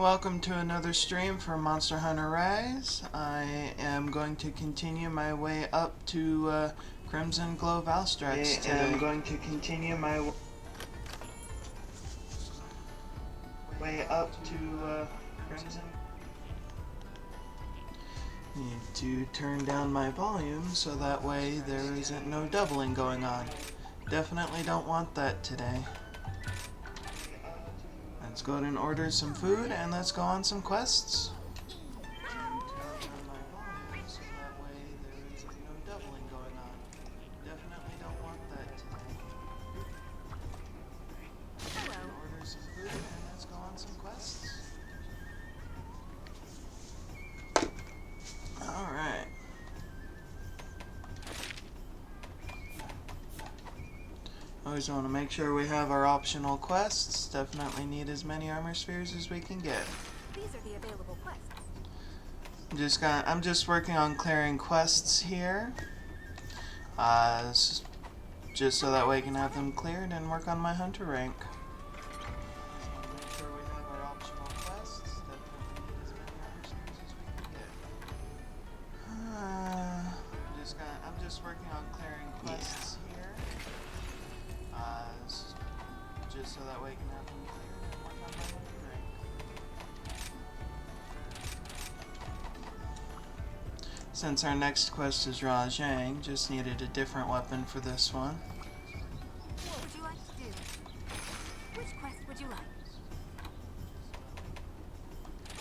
welcome to another stream for Monster Hunter Rise. I am going to continue my way up to Crimson Glow Valstrax today. I'm going to continue my way up to Crimson. Need to turn down my volume so that way there isn't no doubling going on. Definitely don't want that today. Let's go ahead and order some food and let's go on some quests. Alright. Always want to make sure we have our optional quests. Definitely need as many armor spheres as we can get. These are the available quests. I'm just working on clearing quests here. Just so that way I can have them cleared and work on my hunter rank. Make sure we have our optional quests. Definitely need as many armor spheres as we can get. I'm just working on clearing quests here. Just so that way I can have them cleared and work on my hunter rank. Since our next quest is Rajang, just needed a different weapon for this one. What would you like to do? Which quest would you like?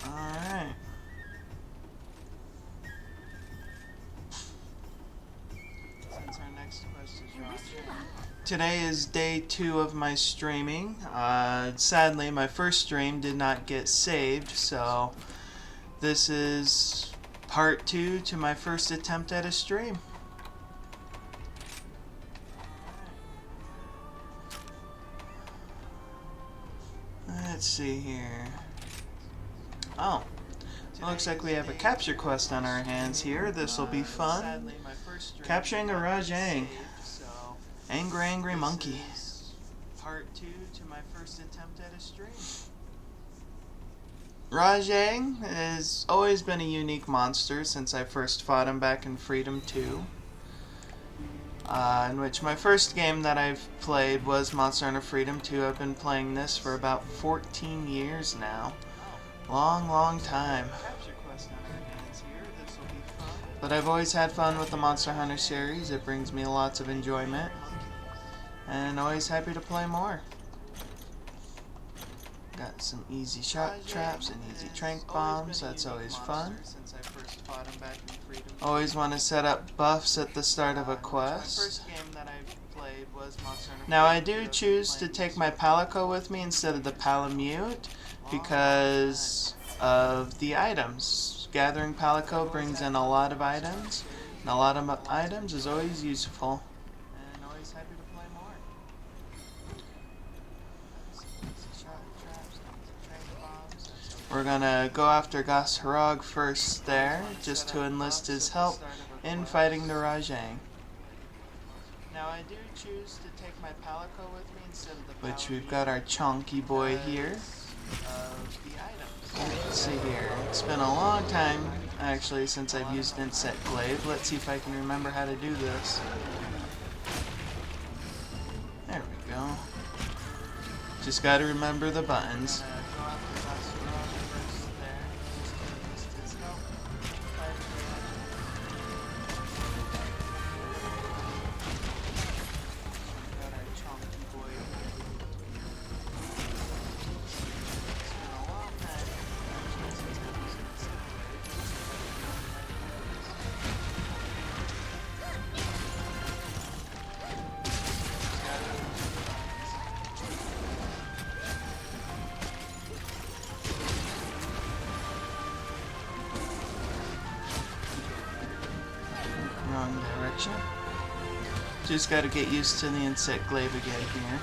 Alright. Since our next quest is Rajang. Today is day 2 of my streaming. Sadly, my first stream did not get saved, so this is part 2 to my first attempt at a stream. Let's see here. Oh, it looks like we have a capture quest on our hands here. This will be fun. Capturing a Rajang. Angry Monkey. Part 2 to my first attempt at a stream. Rajang has always been a unique monster since I first fought him back in Freedom 2. In which my first game that I've played was Monster Hunter Freedom 2. I've been playing this for about 14 years now. Long time. But I've always had fun with the Monster Hunter series. It brings me lots of enjoyment. And always happy to play more. Got some easy shot traps and easy trank bombs. That's always fun. Always want to set up buffs at the start of a quest. Now I do choose to take my Palico with me instead of the Palamute because of the items. Gathering Palico brings in a lot of items, and a lot of items is always useful. We're gonna go after Gas Harag first there, just to enlist his help in fighting the Rajang. Now I do choose to take my Palico with me instead of the which we've got our chonky boy here. Let's see here. It's been a long time actually since I've used Insect Glaive. Let's see if I can remember how to do this. There we go. Just gotta remember the buttons. Wrong direction. Just gotta get used to the Insect Glaive again here.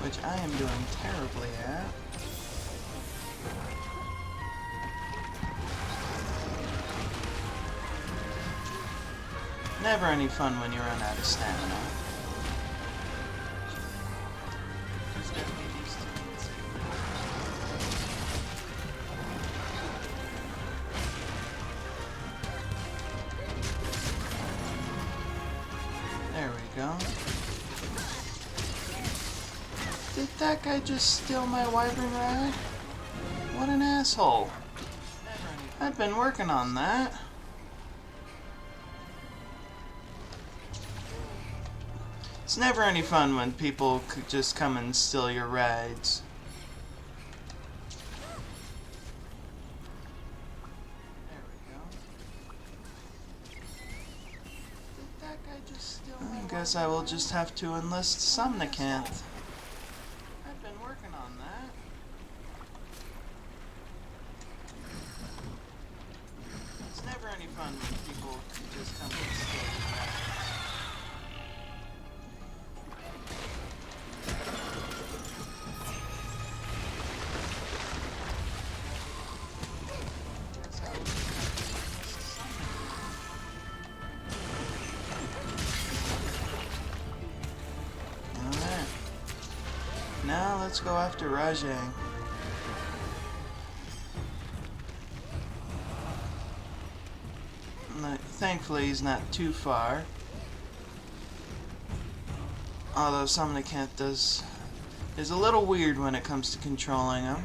Which I am doing terribly at. Never any fun when you run out of stamina. There we go. Did that guy just steal my wyvern ride? What an asshole. I've been working on that. It's never any fun when people could just come and steal your rides. There we go. I guess I will just have to enlist Somnicanth. I've been working on that. It's never any fun when people could just come and steal your rides. Now let's go after Rajang. Thankfully he's not too far. Although Somnicanth is a little weird when it comes to controlling him.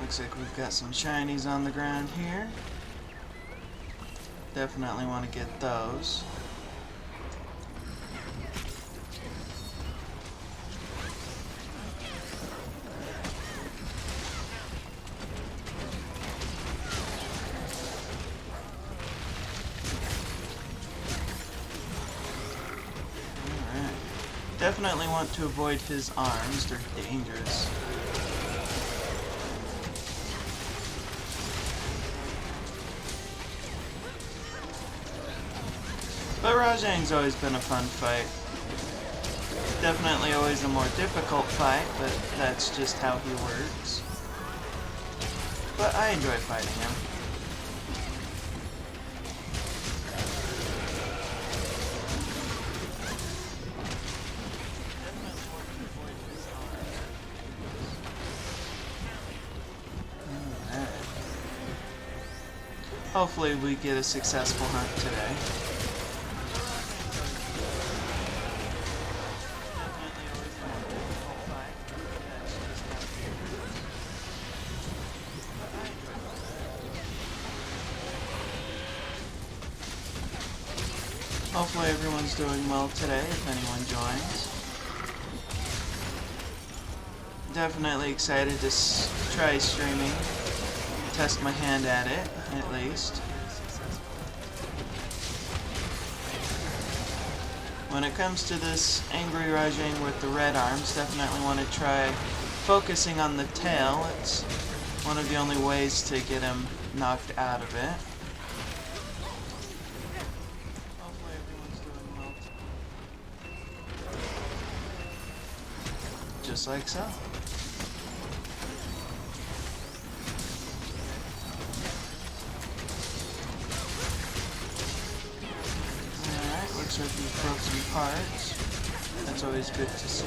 Looks like we've got some shinies on the ground here. Definitely want to get those. Alright. Definitely want to avoid his arms, they're dangerous. But Rajang's always been a fun fight. Definitely always a more difficult fight, but that's just how he works. But I enjoy fighting him. Alright. Hopefully we get a successful hunt today. Hopefully everyone's doing well today, if anyone joins. Definitely excited to try streaming, test my hand at it, at least. When it comes to this angry Rajang with the red arms, definitely want to try focusing on the tail. It's one of the only ways to get him knocked out of it. Just like so. Alright, looks like we broke some parts. That's always good to see.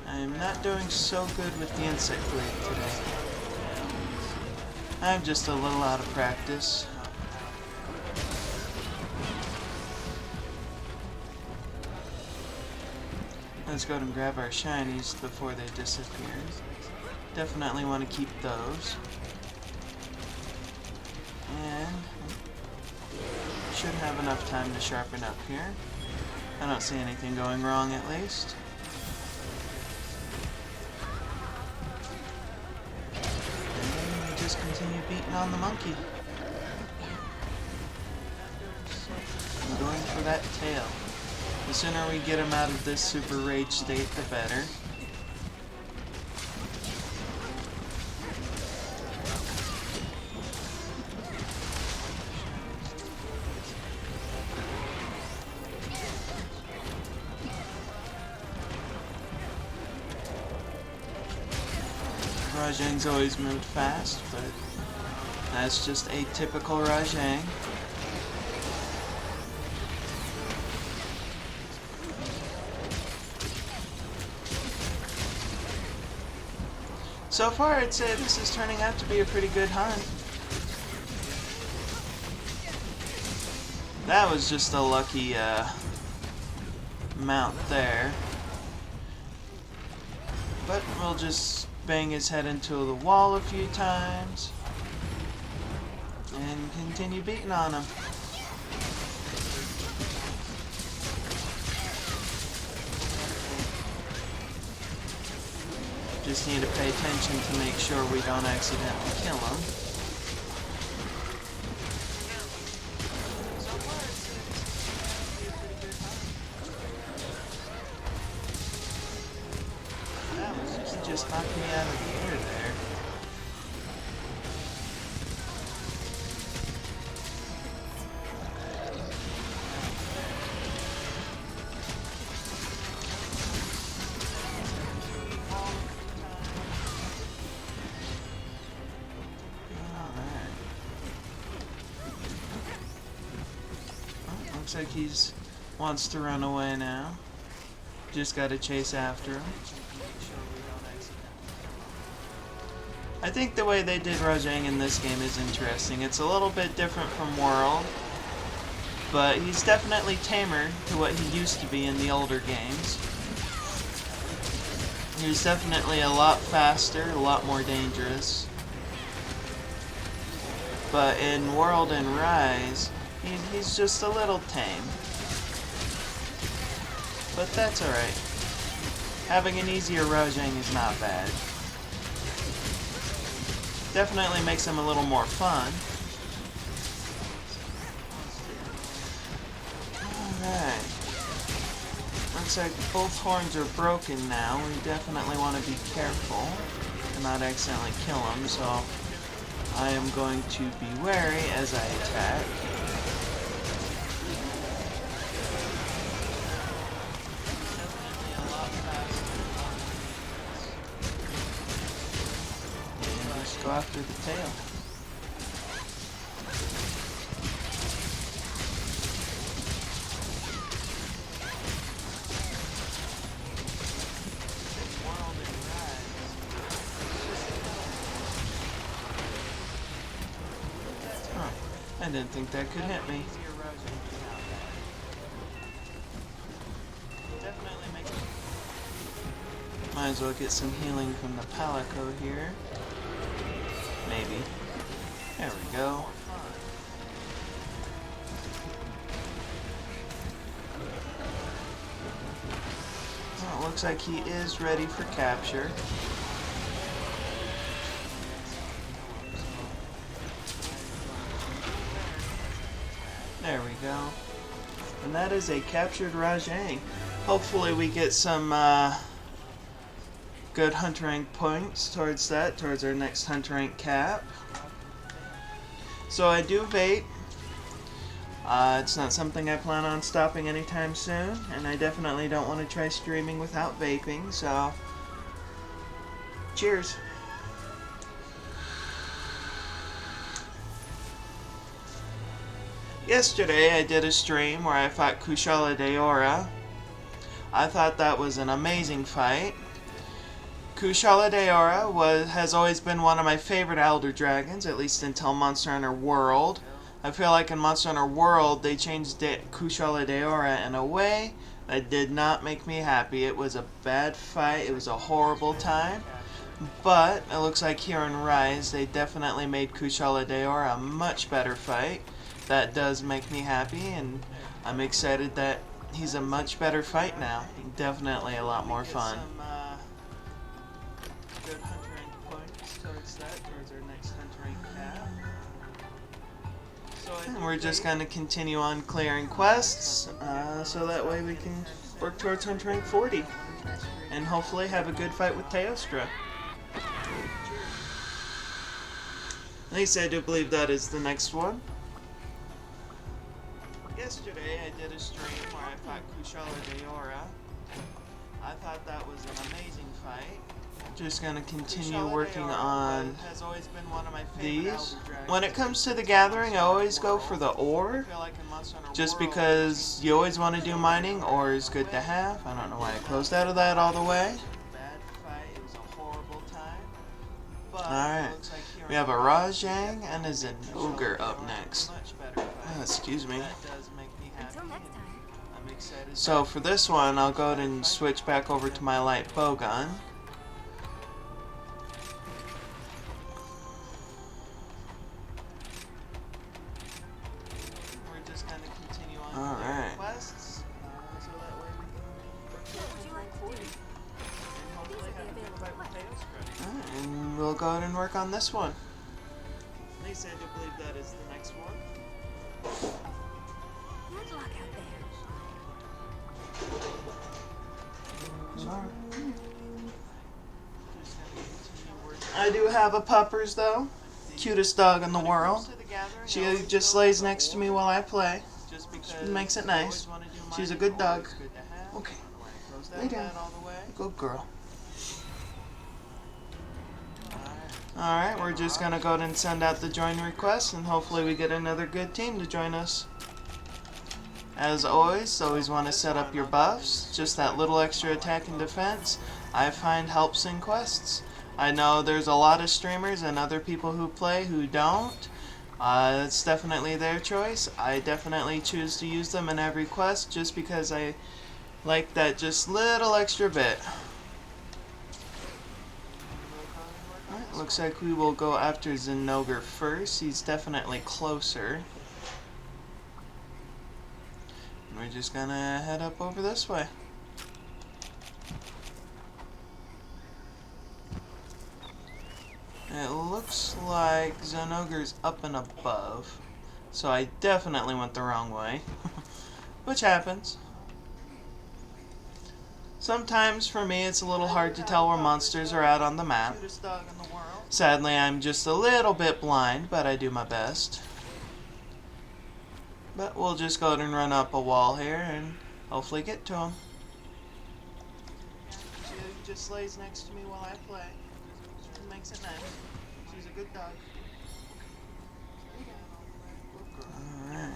I am not doing so good with the insect blade today. I'm just a little out of practice. Let's go ahead and grab our shinies before they disappear. Definitely want to keep those. And should have enough time to sharpen up here. I don't see anything going wrong at least. And we just continue beating on the monkey. that tail. The sooner we get him out of this super rage state, the better. Rajang's always moved fast, but that's just a typical Rajang. So far, I'd say this is turning out to be a pretty good hunt. That was just a lucky mount there. But we'll just bang his head into the wall a few times and continue beating on him. Just need to pay attention to make sure we don't accidentally kill him. Just knocked me out of the air there. Alright. Well, looks like he's wants to run away now. Just gotta chase after him. I think the way they did Rajang in this game is interesting. It's a little bit different from World, but he's definitely tamer to what he used to be in the older games. He's definitely a lot faster, a lot more dangerous. But in World and Rise, he's just a little tame. But that's alright. Having an easier Rajang is not bad. Definitely makes him a little more fun. Alright. Looks like both horns are broken now. We definitely want to be careful to not accidentally kill him, so I am going to be wary as I attack. Go after the tail. Huh. I didn't think that could hit me. Might as well get some healing from the Palico here. Maybe. There we go. Well, it looks like he is ready for capture. There we go. And that is a captured Rajang. Hopefully we get some good hunt rank points towards our next hunt rank cap. So I do vape. It's not something I plan on stopping anytime soon, and I definitely don't want to try streaming without vaping, so cheers. Yesterday I did a stream where I fought Kushala Daora. I thought that was an amazing fight. Kushala Daora has always been one of my favorite Elder Dragons, at least until Monster Hunter World. I feel like in Monster Hunter World, they changed Kushala Daora in a way that did not make me happy. It was a bad fight, it was a horrible time, but it looks like here in Rise, they definitely made Kushala Daora a much better fight. That does make me happy, and I'm excited that he's a much better fight now. Definitely a lot more fun. Good hunt rank points towards our next hunt rank cap. And we're just going to continue on clearing quests, so that way we can work towards hunter rank 40. And hopefully have a good fight with Teostra. At least I do believe that is the next one. Yesterday I did a stream where I fought Kushala Deora. I thought that was an amazing fight. Just gonna continue working on these. When it comes to the gathering, I always go for the ore. Just because you always want to do mining, ore is good to have. I don't know why I closed out of that all the way. Alright, we have a Rajang and a Zenogre up next. Oh, excuse me. Until next time. So for this one, I'll go ahead and switch back over to my light bow gun. We're just going to continue on. Alright. What would you like to do? These are the available quests. And we'll go ahead and work on this one. At least I do believe that is the next one. Good luck out there. I do have a puppers though. Cutest dog in the world. She just lays next to me while I play. She makes it nice. She's a good dog. Okay. Lay down. Good girl. Alright, we're just gonna go ahead and send out the join request and hopefully we get another good team to join us. As always want to set up your buffs. Just that little extra attack and defense I find helps in quests. I know there's a lot of streamers and other people who play who don't. It's definitely their choice. I definitely choose to use them in every quest just because I like that just little extra bit. Alright, looks like we will go after Zenogre first. He's definitely closer. And we're just gonna head up over this way. It looks like Zenogre's up and above, so I definitely went the wrong way, which happens. Sometimes for me it's a little hard to tell where monsters are at on the map. Sadly, I'm just a little bit blind, but I do my best. But we'll just go ahead and run up a wall here and hopefully get to him. She just lays next to me while I play. Makes it nice. She's a good dog. Alright.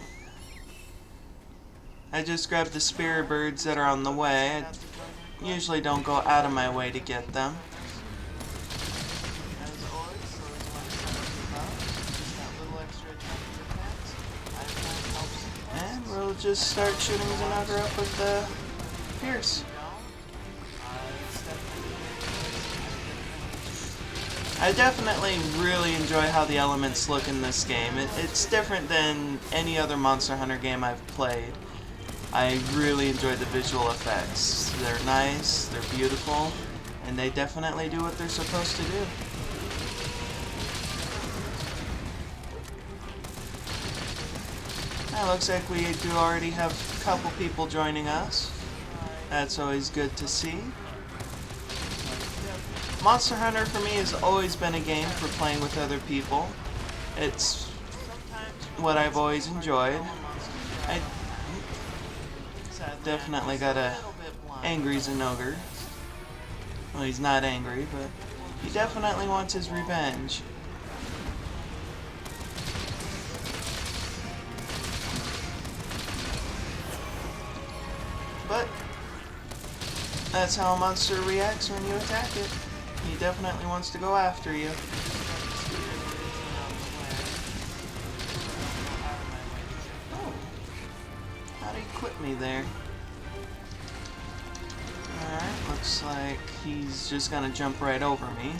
I just grabbed the spear birds that are on the way. I usually don't go out of my way to get them. And we'll just start shooting Zenogre up with the Pierce. I definitely really enjoy how the elements look in this game. It's different than any other Monster Hunter game I've played. I really enjoy the visual effects. They're nice, they're beautiful, and they definitely do what they're supposed to do. It looks like we do already have a couple people joining us. That's always good to see. Monster Hunter for me has always been a game for playing with other people. It's what I've always enjoyed. I definitely got a angry Zenogre. Well, he's not angry, but he definitely wants his revenge. But that's how a monster reacts when you attack it. He definitely wants to go after you. Oh. How'd he quit me there? Alright, looks like he's just gonna jump right over me.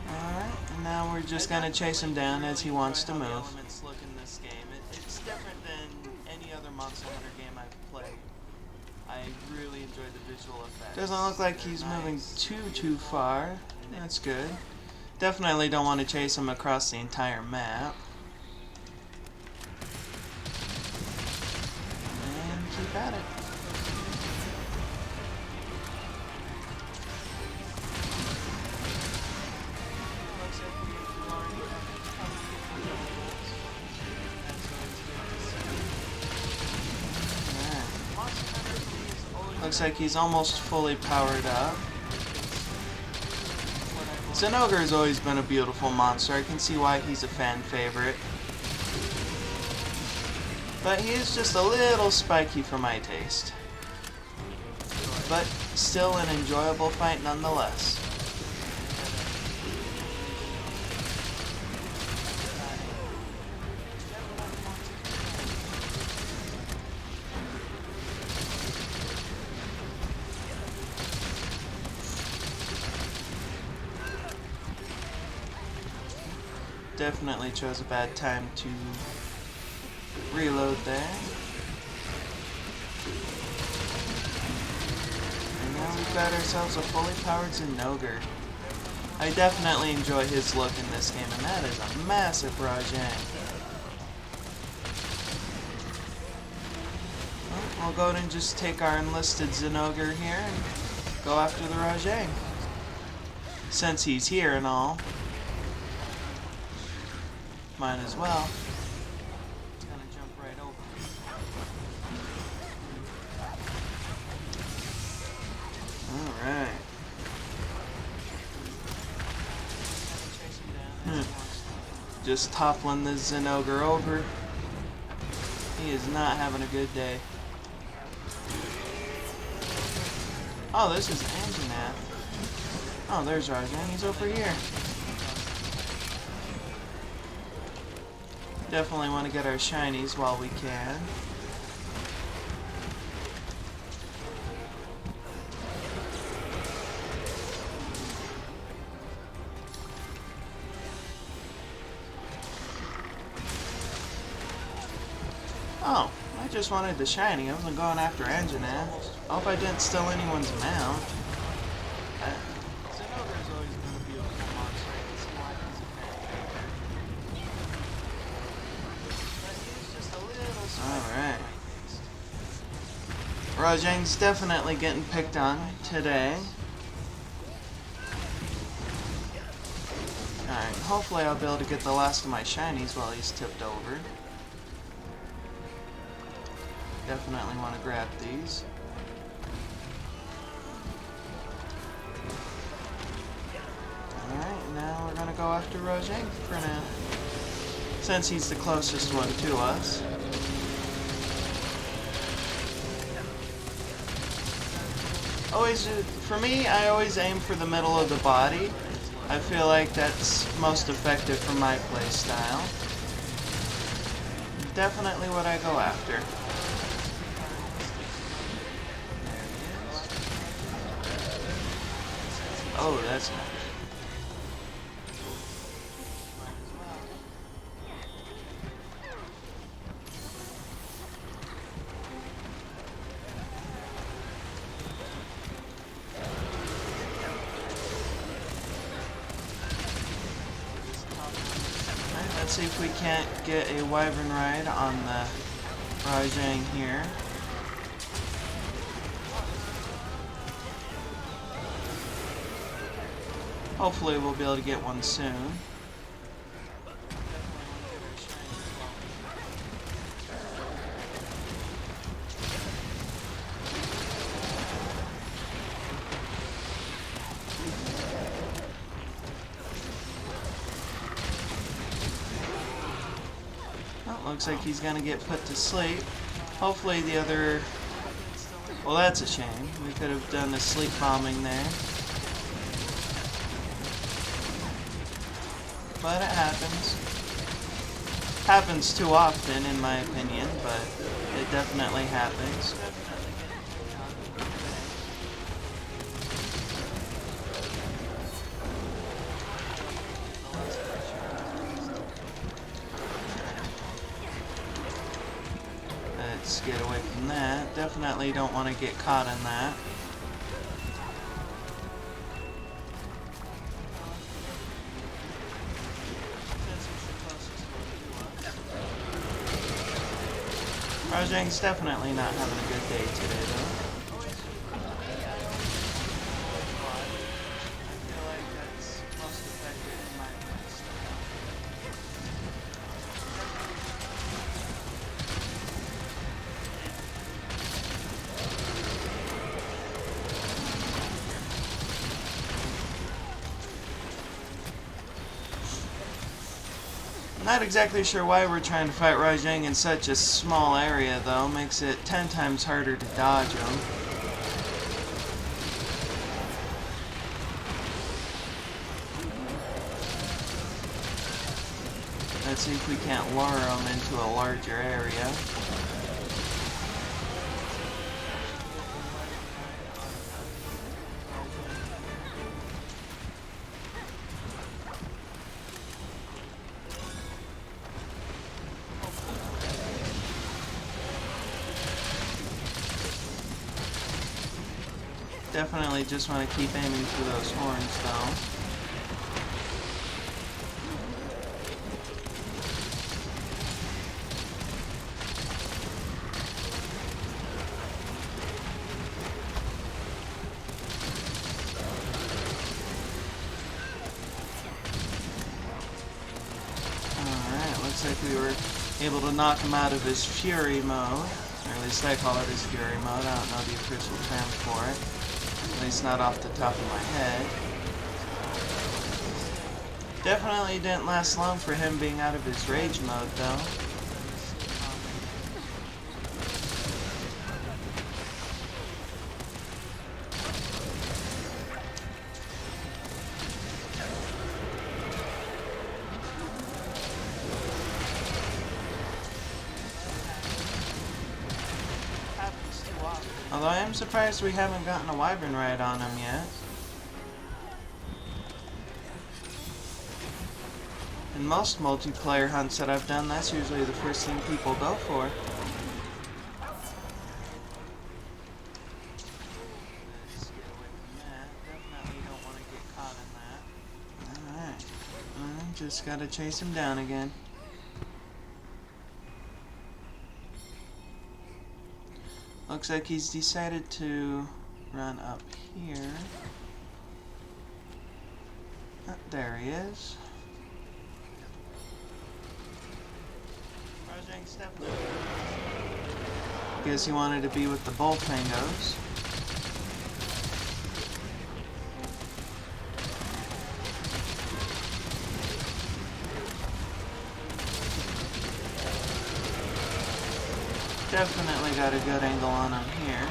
Alright, and now we're just gonna chase him down as he wants to move. It's different than any other Monster Hunter game I've played. I really enjoy the visual effects. Doesn't look like he's moving too far. That's good. Definitely don't want to chase him across the entire map. And keep at it. Looks like he's almost fully powered up. Zinogre has always been a beautiful monster. I can see why he's a fan favorite. But he is just a little spiky for my taste. But still an enjoyable fight nonetheless. Definitely chose a bad time to reload there. And now we've got ourselves a fully powered Zinogre. I definitely enjoy his look in this game, and that is a massive Rajang. Well, we'll go ahead and just take our enlisted Zinogre here and go after the Rajang. Since he's here and all. Might as well. It's gonna jump right over. Alright. Just toppling the Zinogre over. He is not having a good day. Oh, this is Anjanath. Oh, there's Rajang. He's over here. Definitely want to get our shinies while we can. Oh, I just wanted the shiny. I wasn't going after Anjanath. I hope I didn't steal anyone's mount. Zinogre's always been a beautiful monster. I can see why he's a fan favorite. Alright. Rajang's definitely getting picked on today. Alright, hopefully I'll be able to get the last of my shinies while he's tipped over. Definitely want to grab these. Alright, now we're gonna go after Rajang for now. Since he's the closest one to us. Always, for me, I always aim for the middle of the body. I feel like that's most effective for my play style. Definitely what I go after. Oh, that's nice. Let's see if we can't get a Wyvern Ride on the Rajang here. Hopefully we'll be able to get one soon. Looks like he's gonna get put to sleep. Hopefully the other... Well, that's a shame. We could have done the sleep bombing there. But it happens. Happens too often, in my opinion, but it definitely happens. Let's Let's get away from that. Definitely don't want to get caught in that. Rajang's definitely not having a good day today, though. Not exactly sure why we're trying to fight Rajang in such a small area, though. Makes it 10 times harder to dodge him. Let's see if we can't lure him into a larger area. Definitely just want to keep aiming for those horns, though. Alright, looks like we were able to knock him out of his fury mode. Or at least I call it his fury mode. I don't know the official term for it. At least not off the top of my head. Definitely didn't last long for him being out of his rage mode, though. Although I am surprised we haven't gotten a wyvern ride on him yet. In most multiplayer hunts that I've done, that's usually the first thing people go for. Alright. Just gotta chase him down again. Looks like he's decided to run up here. Oh, there he is. Guess he wanted to be with the bullfangos. Definitely got a good angle on him here.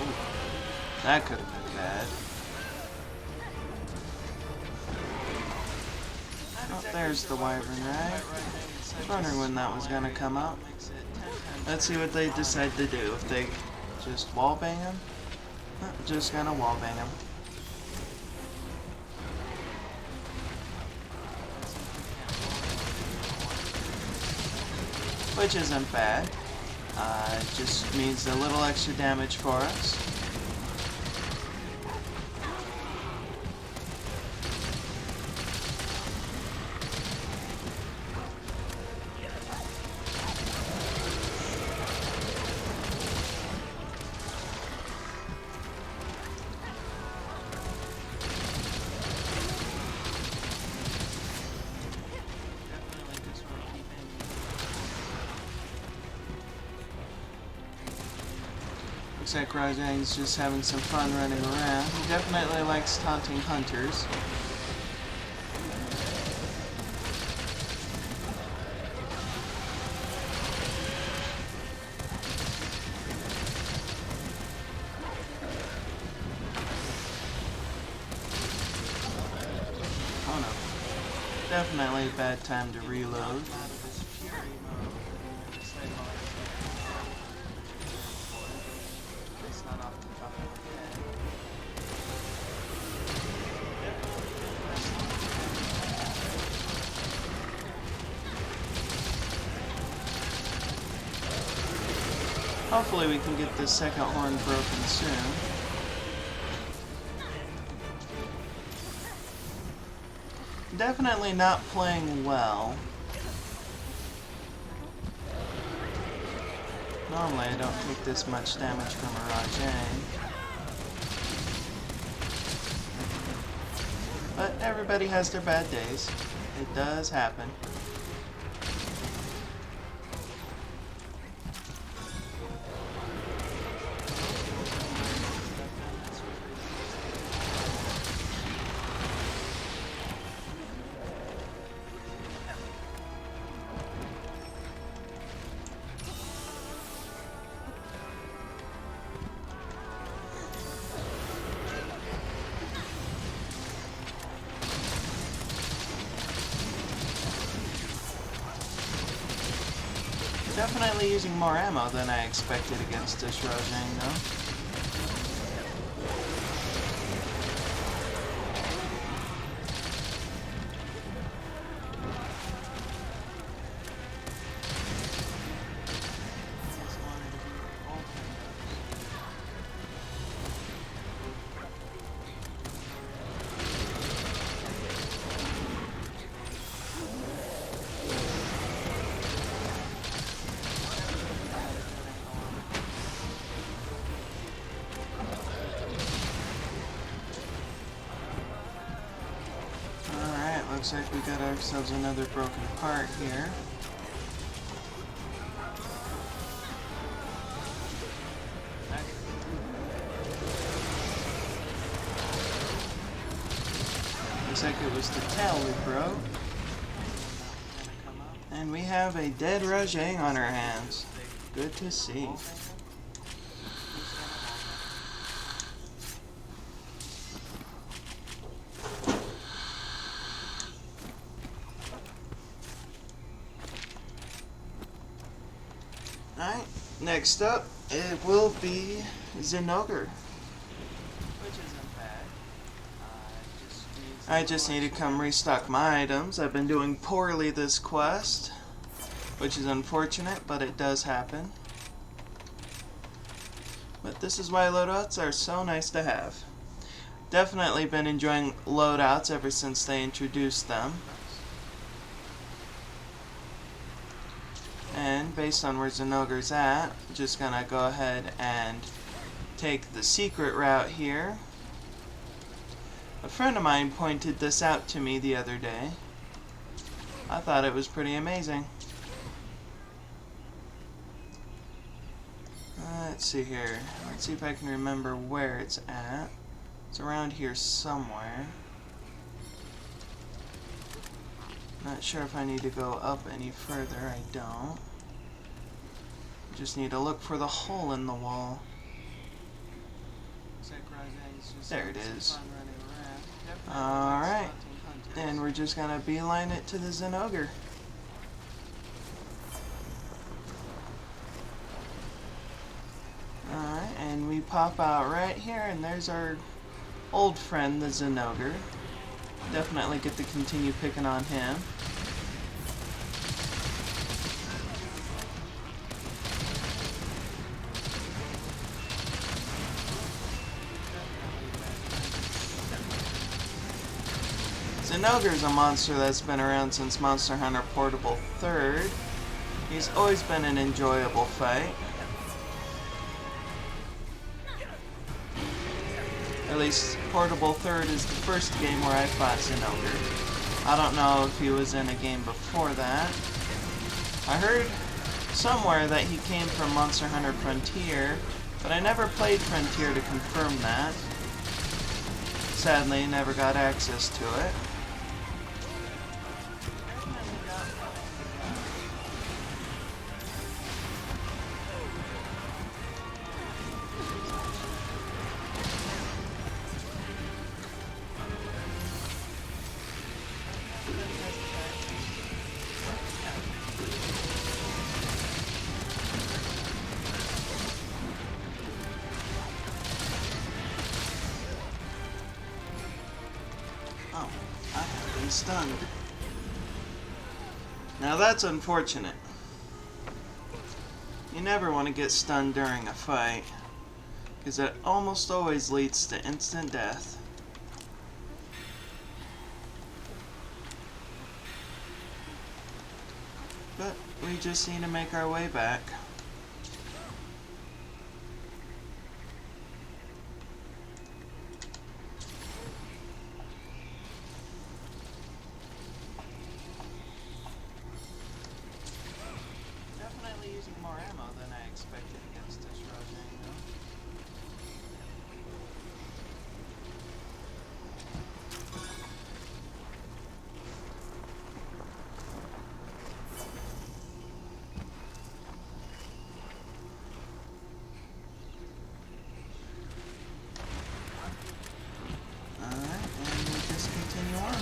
Ooh, that could have been bad. Oh, there's the wyvern ride. I was wondering when that was gonna come up. Let's see what they decide to do. If they just wallbang him? Just gonna wallbang him. Which isn't bad. It just means a little extra damage for us. Looks like Rajang's just having some fun running around. He definitely likes taunting hunters. Oh no. Definitely a bad time to reload. Hopefully we can get this second horn broken soon. Definitely not playing well. Normally I don't take this much damage from a Rajang. But everybody has their bad days. It does happen. Definitely using more ammo than I expected against this Rajang, though. Looks like we got ourselves another broken part here. Looks like it was the tail we broke. And we have a dead Rajang on our hands. Good to see. Alright, next up, it will be Zinogre. Which isn't bad. I just need to come restock my items. I've been doing poorly this quest, which is unfortunate, but it does happen. But this is why loadouts are so nice to have. Definitely been enjoying loadouts ever since they introduced them. And based on where Zinogre's at, I'm just gonna go ahead and take the secret route here. A friend of mine pointed this out to me the other day. I thought it was pretty amazing. Let's see here. Let's see if I can remember where it's at. It's around here somewhere. Not sure if I need to go up any further. I don't. Just need to look for the hole in the wall. There it is. Alright. And we're just gonna beeline it to the Zinogre. Alright, and we pop out right here, and there's our old friend, the Zinogre. Definitely get to continue picking on him. Zinogre is a monster that's been around since Monster Hunter Portable 3rd. He's always been an enjoyable fight. At least Portable 3rd is the first game where I fought Zinogre. I don't know if he was in a game before that. I heard somewhere that he came from Monster Hunter Frontier, but I never played Frontier to confirm that. Sadly, never got access to it. Oh, I have been stunned. Now that's unfortunate. You never want to get stunned during a fight, because it almost always leads to instant death. But we just need to make our way back. Definitely using more ammo than I expected against this Rajang, though. Alright, and we just continue on.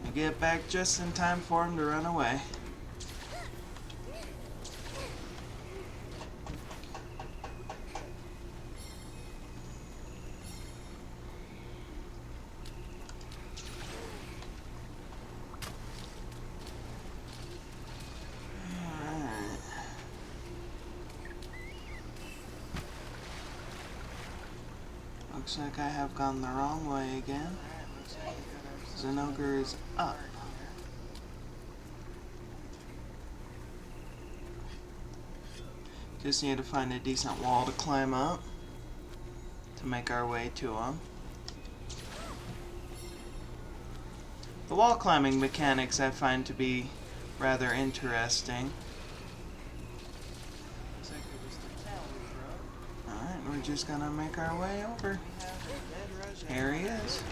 We get back just in time for him to run away. Looks like I have gone the wrong way again. Looks like we got ourselves Zinogre is up. Just need to find a decent wall to climb up to make our way to him. The wall climbing mechanics I find to be rather interesting. Looks like it was the tail we broke. Alright, we're just gonna make our way over. We have a dead Rajang. Here he is.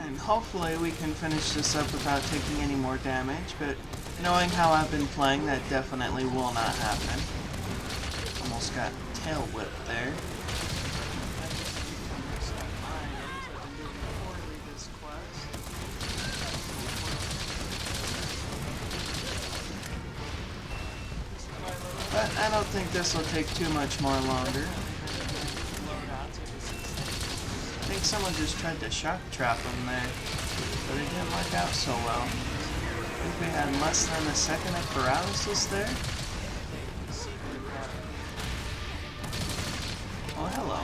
And hopefully we can finish this up without taking any more damage, but knowing how I've been playing, that definitely will not happen. Almost got tail whipped there. But I don't think this will take too much more longer. I think someone just tried to shock trap him there, but it didn't work out so well. I think we had less than a second of paralysis there. Oh, hello.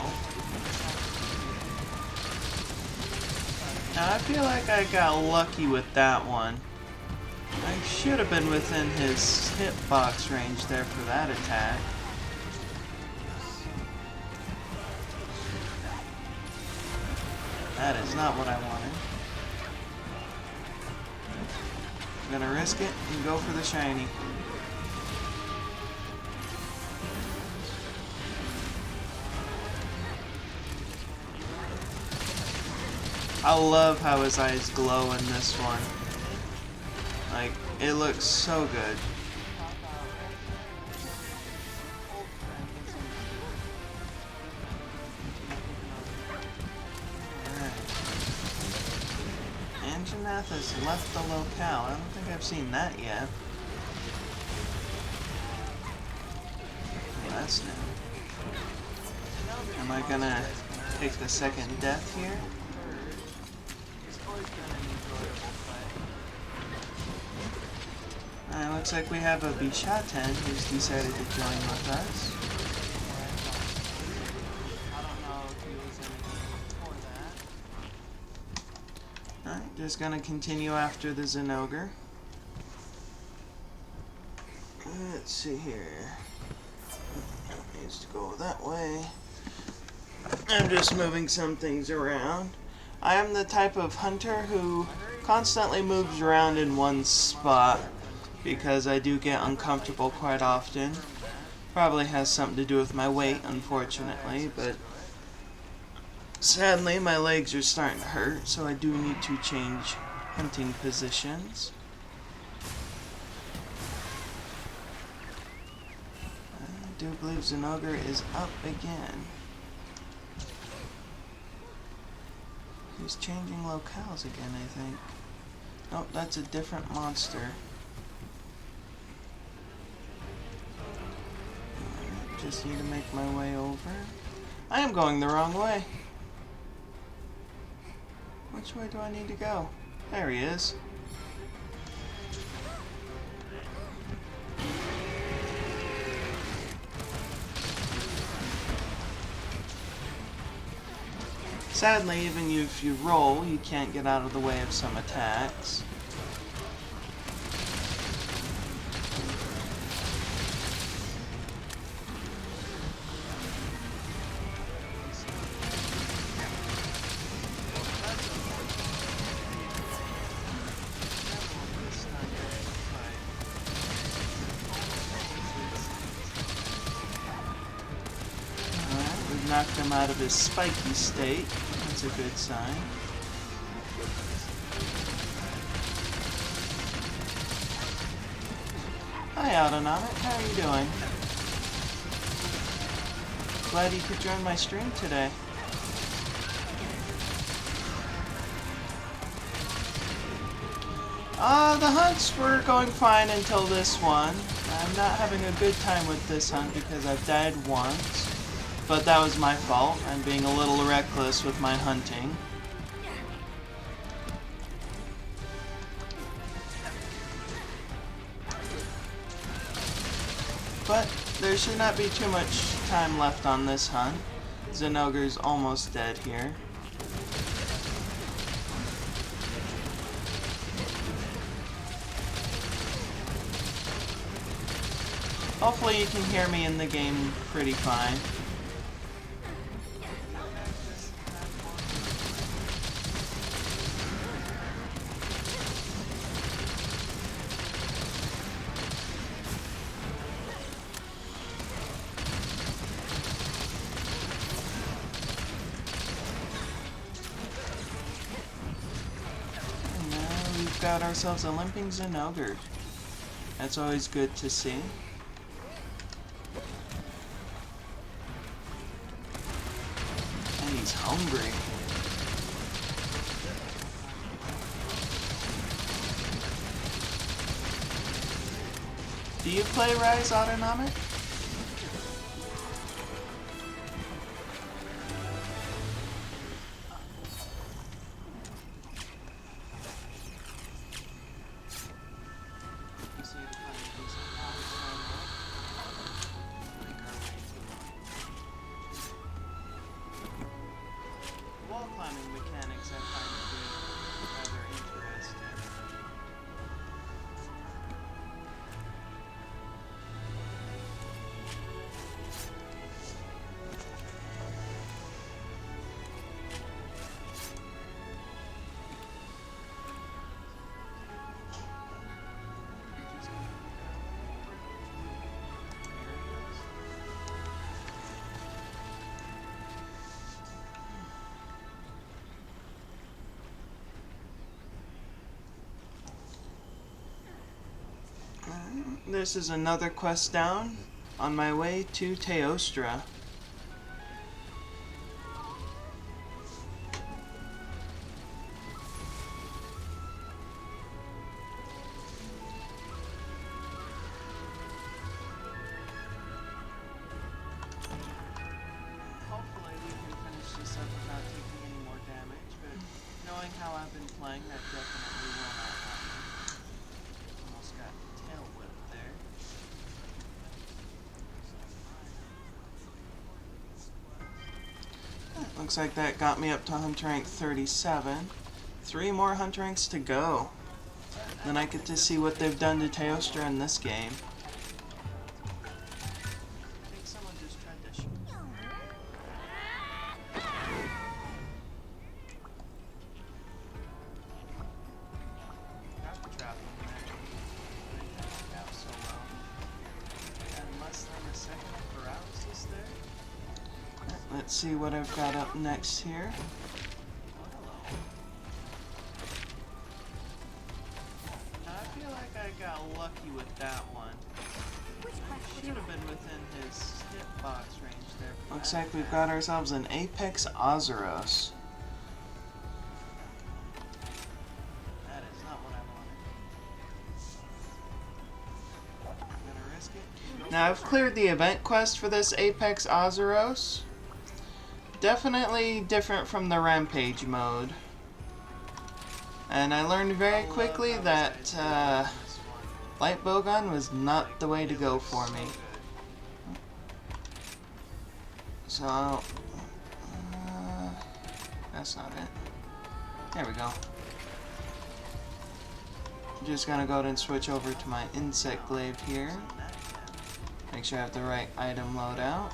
Now I feel like I got lucky with that one. I should have been within his hitbox range there for that attack. That is not what I wanted. I'm gonna risk it and go for the shiny. I love how his eyes glow in this one. Like, it looks so good. Anjanath has left the locale. I don't think I've seen that yet. Oh, that's new. Am I gonna take the second death here? Alright, looks like we have a Bishaten who's decided to join with us. I don't know if he was in the game before that. Alright, just gonna continue after the Zinogre. Let's see here. Needs to go that way. I'm just moving some things around. I am the type of hunter who constantly moves around in one spot because I do get uncomfortable quite often. Probably has something to do with my weight, unfortunately, but sadly my legs are starting to hurt, so I do need to change hunting positions. do believe Zenogre is up again. He's changing locales again, I think. Nope, that's a different monster. Alright, just need to make my way over. I am going the wrong way. Which way do I need to go? There he is. Sadly, even if you roll, you can't get out of the way of some attacks. Knocked him out of his spiky state. That's a good sign. Hi, Autonomic. How are you doing? Glad you could join my stream today. The hunts were going fine until this one. I'm not having a good time with this hunt because I've died once. But that was my fault. I'm being a little reckless with my hunting. But there should not be too much time left on this hunt. Zenogre's almost dead here. Hopefully you can hear me in the game pretty fine. Got ourselves a limping Zenogre. That's always good to see. And he's hungry. Do you play Rise Autonomic? This is another quest down on my way to Teostra. Hopefully we can finish this up without taking any more damage, but knowing how I've been playing, that definitely will not happen. Almost got tail whipped there. Looks like that got me up to hunt rank 37. 3 more hunt ranks to go. Then I get to see what they've done to Teostra in this game. I think someone just tried to shoot. Got the trap in there. Didn't work out so well. And less than a second of paralysis there. Let's see what I've got up next here. I feel like I got lucky with that one. Which quest would you Should have like? been within his hitbox range there. Looks like we've got ourselves an Apex Ozeros. That is not what I wanted. I'm gonna risk it. Now I've cleared the event quest for this Apex Ozeros. Definitely different from the Rampage mode. And I learned very quickly that light bowgun was not the way to go for me. So, that's not it. There we go. I'm just gonna go ahead and switch over to my insect glaive here. Make sure I have the right item loadout.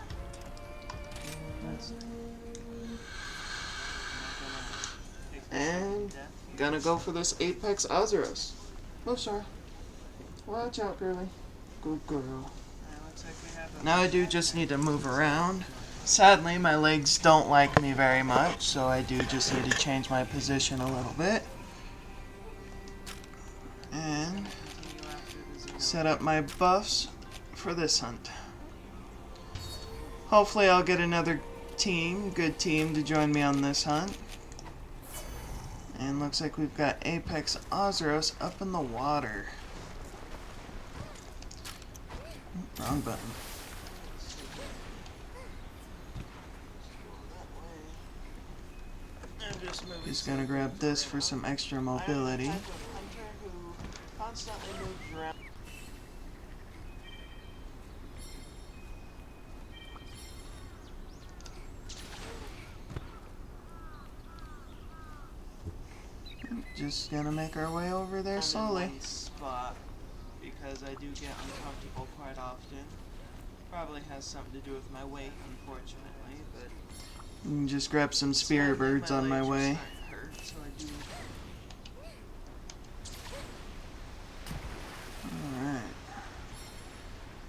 And gonna go for this Apex Ozeros. Oh, sorry. Watch out, girly. Good girl. Now I do just need to move around. Sadly, my legs don't like me very much, so I do just need to change my position a little bit. And set up my buffs for this hunt. Hopefully I'll get another good team to join me on this hunt. And looks like we've got Apex Ozeros up in the water. Wrong button. Just gonna grab this for some extra mobility. Just gonna make our way over there slowly. Spot because I do get uncomfortable quite often. Probably has something to do with my weight, unfortunately, but Just grab some spear birds on my way. Alright.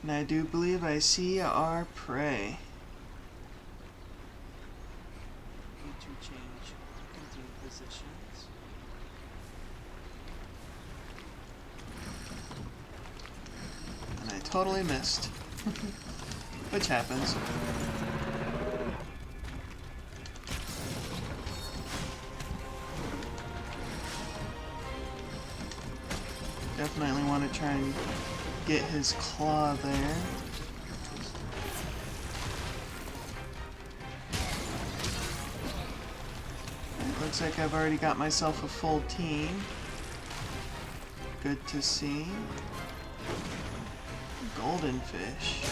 And I do believe I see our prey. Need to change hunting positions. And I totally missed. Which happens. Definitely want to try and get his claw there. It looks like I've already got myself a full team. Good to see. Golden fish.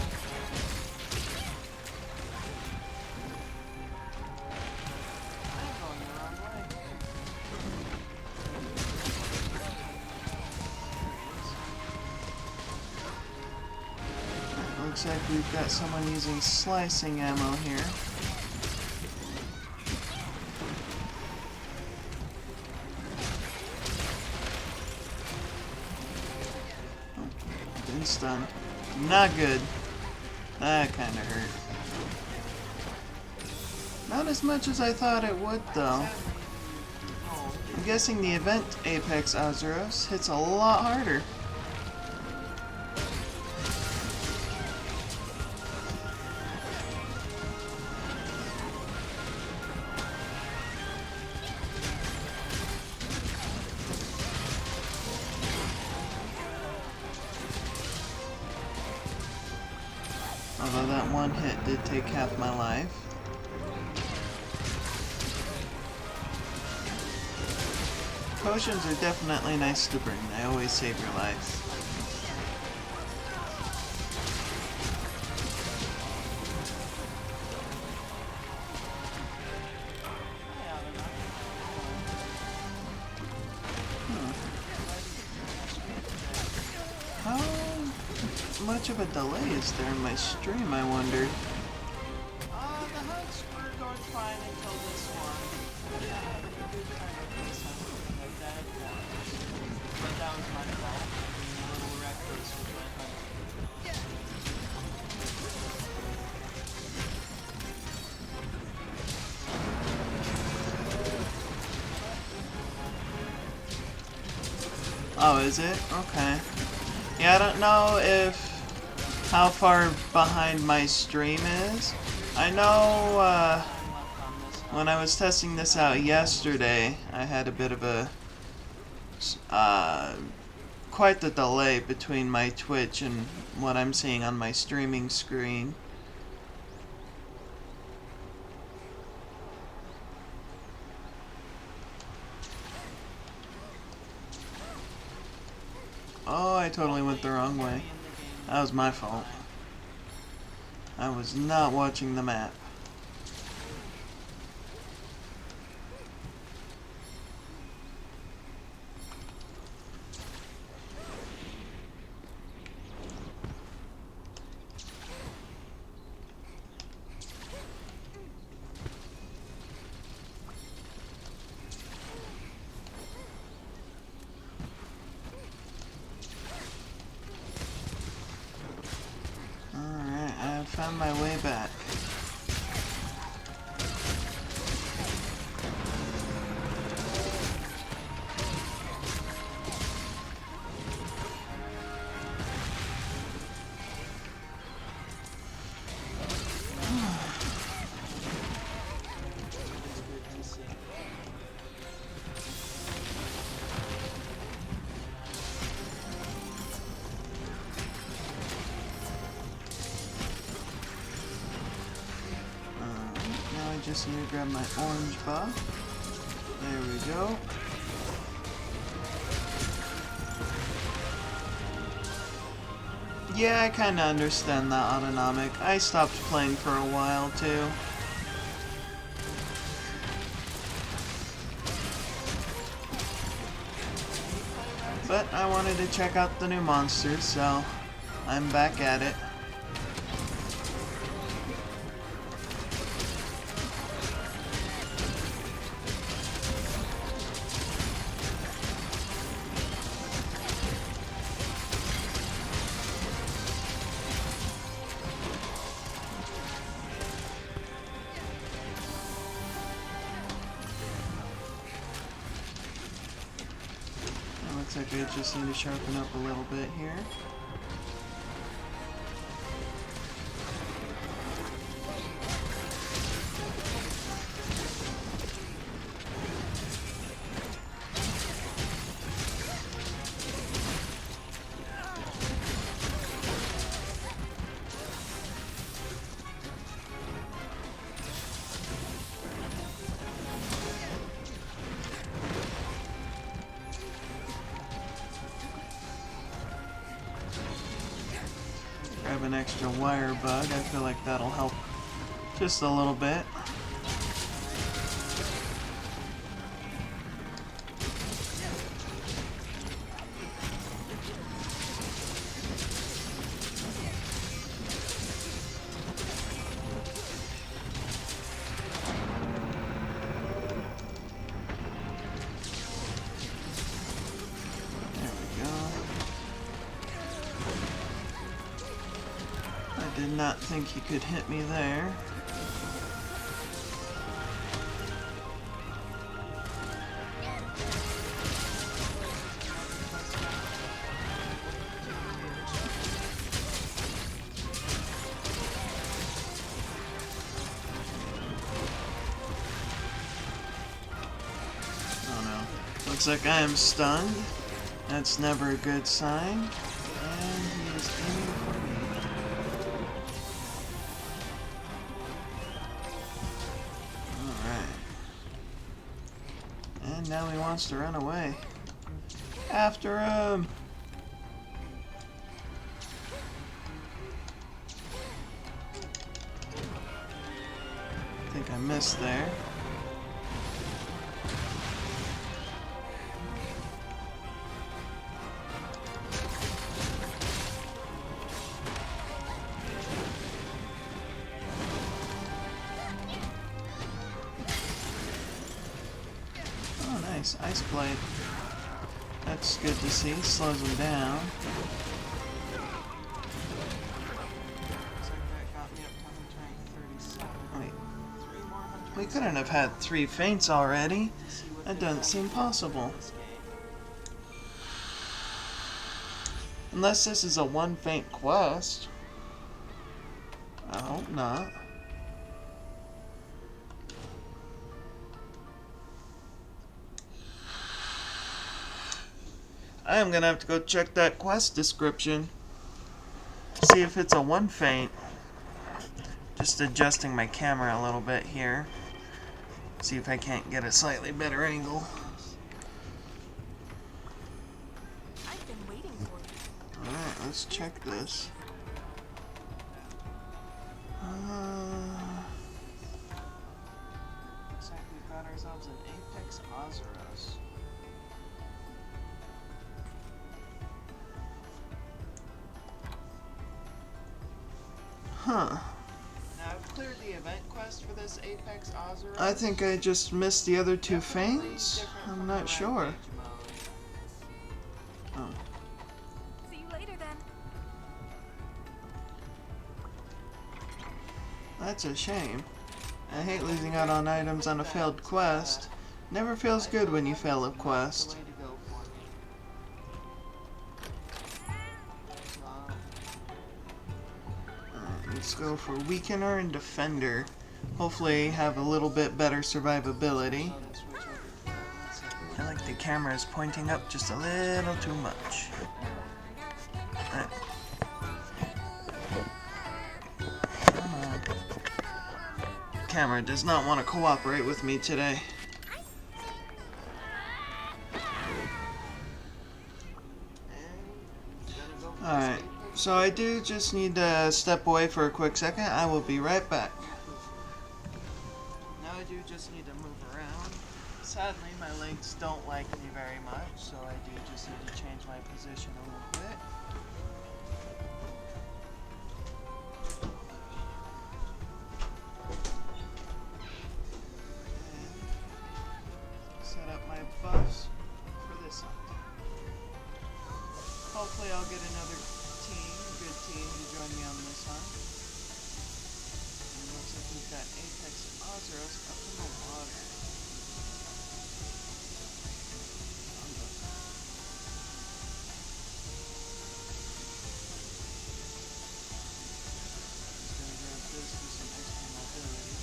Looks like we've got someone using slicing ammo here. Oh, been stunned. Not good. That kind of hurt. Not as much as I thought it would, though. I'm guessing the event Apex Ozeros hits a lot harder. Although that one hit did take half my life. Potions are definitely nice to bring. They always save your life. How much of a delay is there in my stream, I wonder? The hunts were going fine until this one. Yeah, I had a good time with this hunt. I died once. But that was my fault. Being a little reckless with my hunt. Oh, is it? Okay. Yeah, I don't know if how far behind my stream is. I know when I was testing this out yesterday, I had a bit of a quite the delay between my Twitch and what I'm seeing on my streaming screen. Oh, I totally went the wrong way. That was my fault. I was not watching the map. Alright, I found my way back. Now I just need to grab my orange buff. There we go. Yeah, I kinda understand that autonomic. I stopped playing for a while too. But I wanted to check out the new monsters, so I'm back at it. Looks like I just need to sharpen up a little bit here. Grab an extra wire bug. I feel like that'll help just a little bit. Did not think he could hit me there. Oh no. Looks like I am stunned. That's never a good sign. And he is aiming for me. And now he wants to run away. After him! I think I missed there. Nice ice blade. That's good to see. Slows him down. Wait. We couldn't have had 3 faints already. That doesn't seem possible. Unless this is a 1 faint quest. I hope not. I am gonna have to go check that quest description. See if it's a one feint. Just adjusting my camera a little bit here. See if I can't get a slightly better angle. I've been waiting for you. Alright, let's check this. Looks like we've got ourselves an Apex Ozeros. Huh. Now I've cleared the event quest for this Apex Ozeros. I think I just missed the other two Definitely feints. different I'm from not the sure. Rampage mode. Oh. See you later then. That's a shame. I hate losing out on items on a failed quest. Never feels good when you fail a quest. The way to go for me. Alright, let's go for Weakener and Defender. Hopefully have a little bit better survivability. I feel like the camera is pointing up just a little too much. Come on. Camera does not want to cooperate with me today. Alright, so I do just need to step away for a quick second. I will be right back. Now I do just need to move around. Sadly, my legs don't like me very much, so I do just need to change my position a little bit. And set up my buffs for this hunt. Hopefully I'll get another team, a good team, to join me on this hunt. And it looks like we've got Apex Ozeros up in the water. Just gonna grab this for some extra mobility.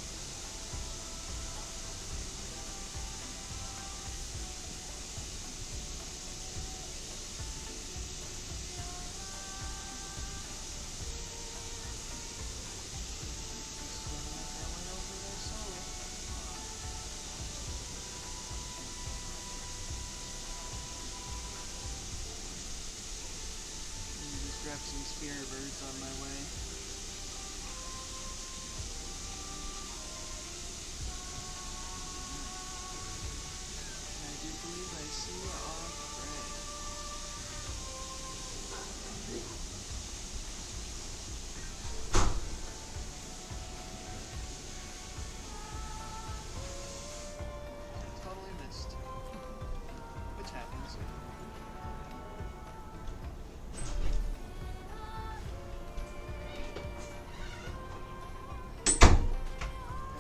Grab some spear birds on my way. I do believe I see our prey. Totally missed. Which happens.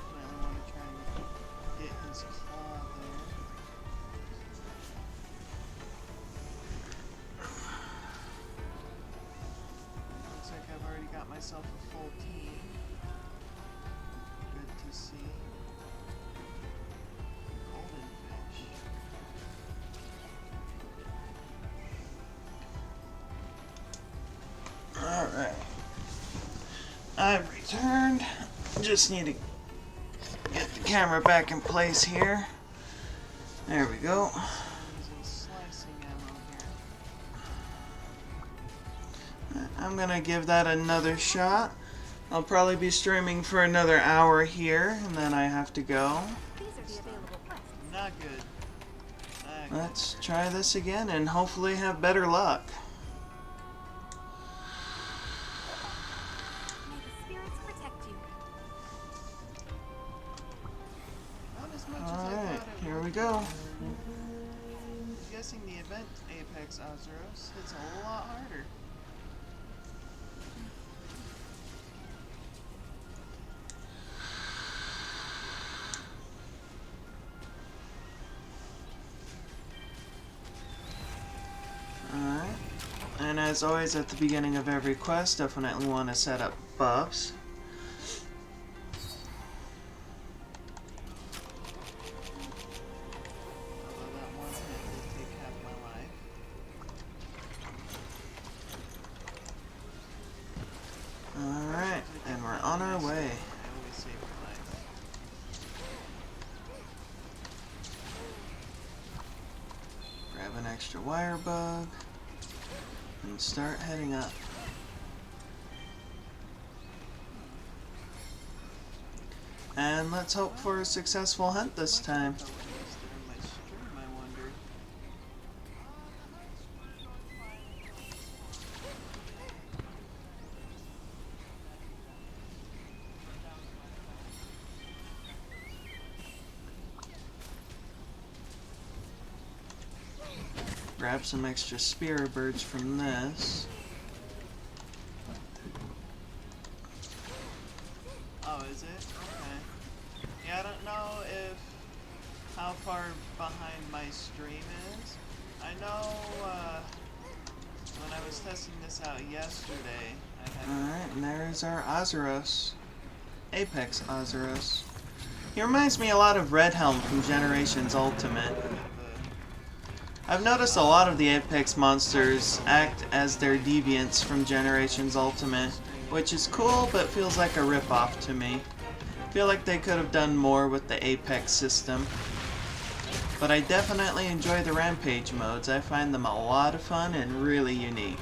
Definitely want to try and get his claw there. Looks like I've already got myself a full team. Good to see. Golden fish. Alright. I've returned. Just need to get the camera back in place here. There we go. Using slicing ammo here. I'm gonna give that another shot. I'll probably be streaming for another hour here, and then I have to go. These are the available quests. Not good. Not good. Let's try this again and hopefully have better luck. May the spirits protect you. Not as much as I Alright, thought it here would. we go. I'm guessing the event Apex Ozeros hits a lot harder. Alright. And as always at the beginning of every quest, definitely want to set up buffs. extra wire bug. And start heading up. And let's hope for a successful hunt this time. Grab some extra spear birds from this. Oh, is it? Okay. Yeah, I don't know if how far behind my stream is. I know when I was testing this out yesterday, I had Alright, and there's our Ozeros. Apex Ozeros. He reminds me a lot of Red Helm from Generations Ultimate. I've noticed a lot of the Apex monsters act as their deviants from Generations Ultimate, which is cool but feels like a ripoff to me. I feel like they could have done more with the Apex system. But I definitely enjoy the Rampage modes. I find them a lot of fun and really unique.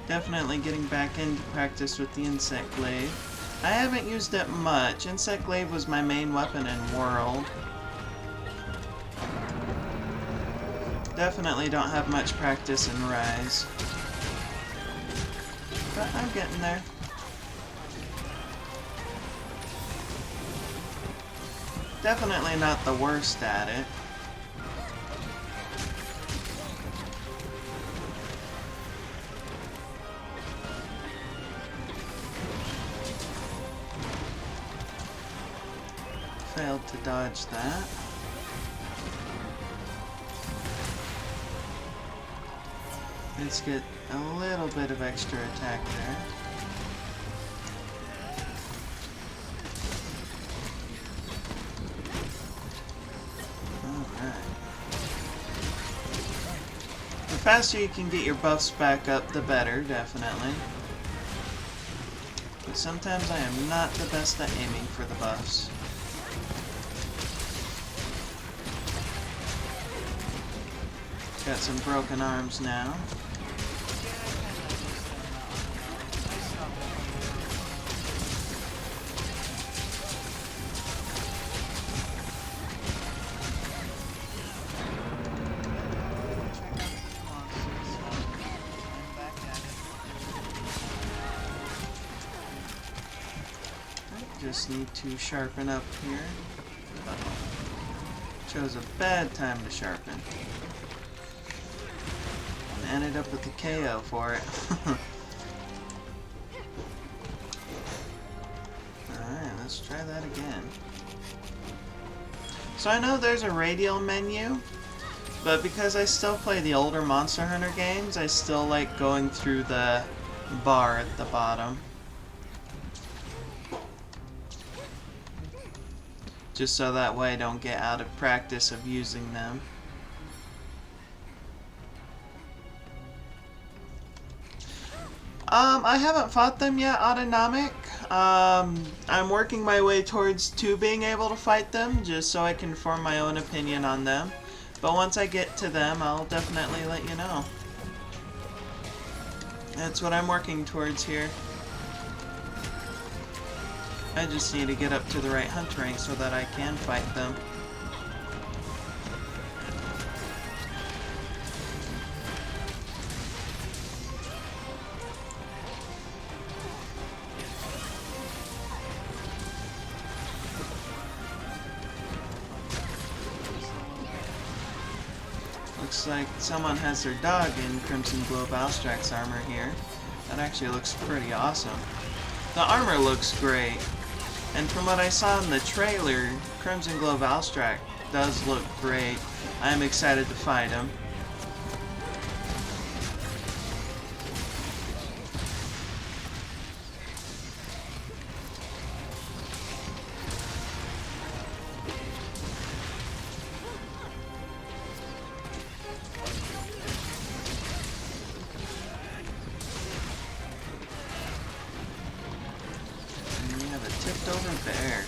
Definitely getting back into practice with the Insect Glaive. I haven't used it much. Insect Glaive was my main weapon in World. Definitely don't have much practice in Rise. But I'm getting there. Definitely not the worst at it. Failed to dodge that. Let's get a little bit of extra attack there. Alright. The faster you can get your buffs back up, the better, definitely. But sometimes I am not the best at aiming for the buffs. Got some broken arms now. Just need to sharpen up here. Chose a bad time to sharpen. And ended up with the KO for it. Alright, let's try that again. So I know there's a radial menu, but because I still play the older Monster Hunter games, I still like going through the bar at the bottom. Just so that way I don't get out of practice of using them. I haven't fought them yet, Autonomic. I'm working my way towards being able to fight them, just so I can form my own opinion on them. But once I get to them, I'll definitely let you know. That's what I'm working towards here. I just need to get up to the right hunt rank so that I can fight them. Looks like someone has their dog in Crimson Glow Valstrax armor here. That actually looks pretty awesome. The armor looks great. And from what I saw in the trailer, Crimson Glow Valstrax does look great. I'm excited to fight him. And we have a tipped over bear.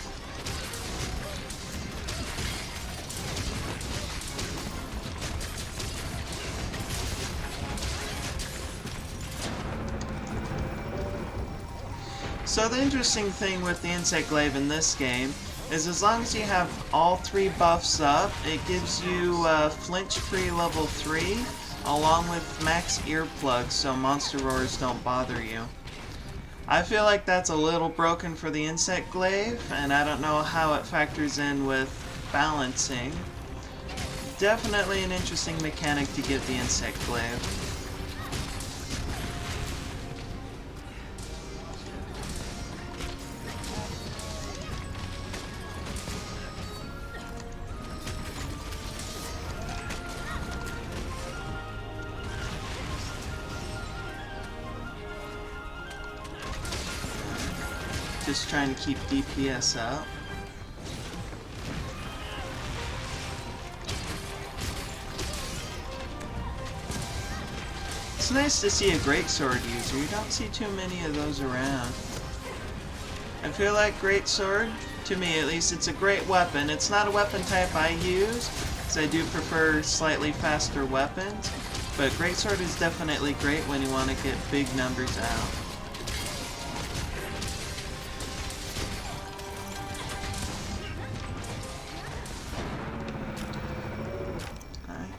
So the interesting thing with the Insect Glaive in this game is as long as you have all 3 buffs up, it gives you flinch-free level 3 along with max earplugs so monster roars don't bother you. I feel like that's a little broken for the Insect Glaive, and I don't know how it factors in with balancing. Definitely an interesting mechanic to give the Insect Glaive. Just trying to keep DPS up. It's nice to see a greatsword user. You don't see too many of those around. I feel like greatsword, to me at least, it's a great weapon. It's not a weapon type I use, because I do prefer slightly faster weapons, but greatsword is definitely great when you want to get big numbers out.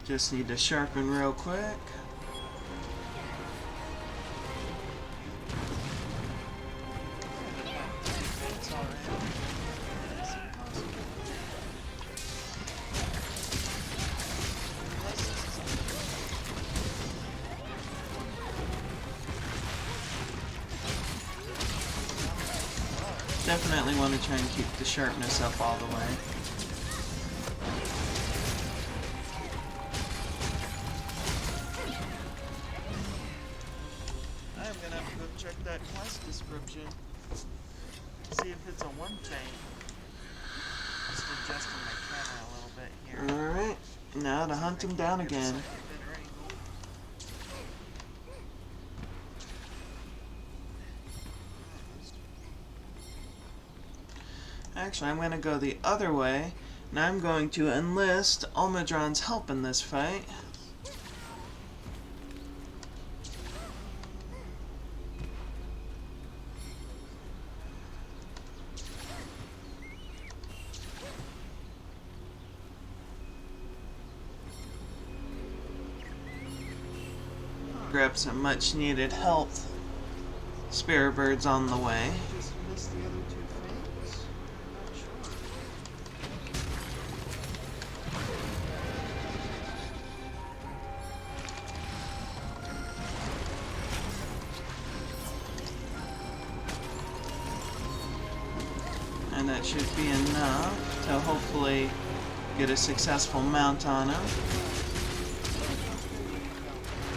Just need to sharpen real quick. Definitely want to try and keep the sharpness up all the way. Check that class description. See if it's a one thing. Just adjusting my camera a little bit here. Alright, now to hunt him down again. Actually, I'm going to go the other way. And I'm going to enlist Omidron's help in this fight. Grab some much needed health. Spirit birds on the way. Just missed the other 2 things. And that should be enough to hopefully get a successful mount on him.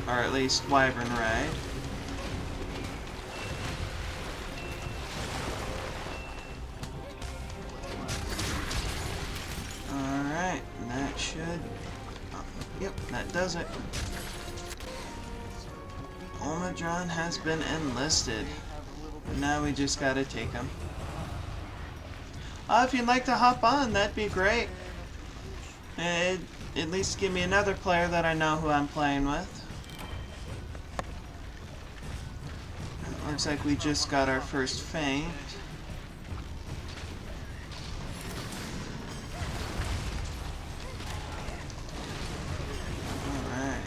Or at least wyvern ride. Alright, and that should... yep, that does it. Omidron has been enlisted. Now we just gotta take him. If you'd like to hop on, that'd be great. It'd at least give me another player that I know who I'm playing with. Looks like we just got our first feint. Alright.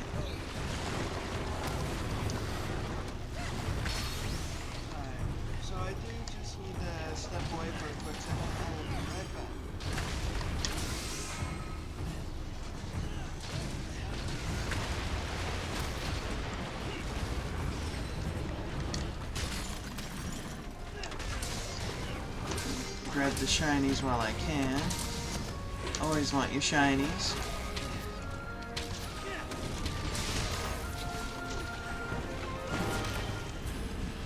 So I do just need to step away for a quick second. I'll be right back. grab the shinies while I can. Always want your shinies.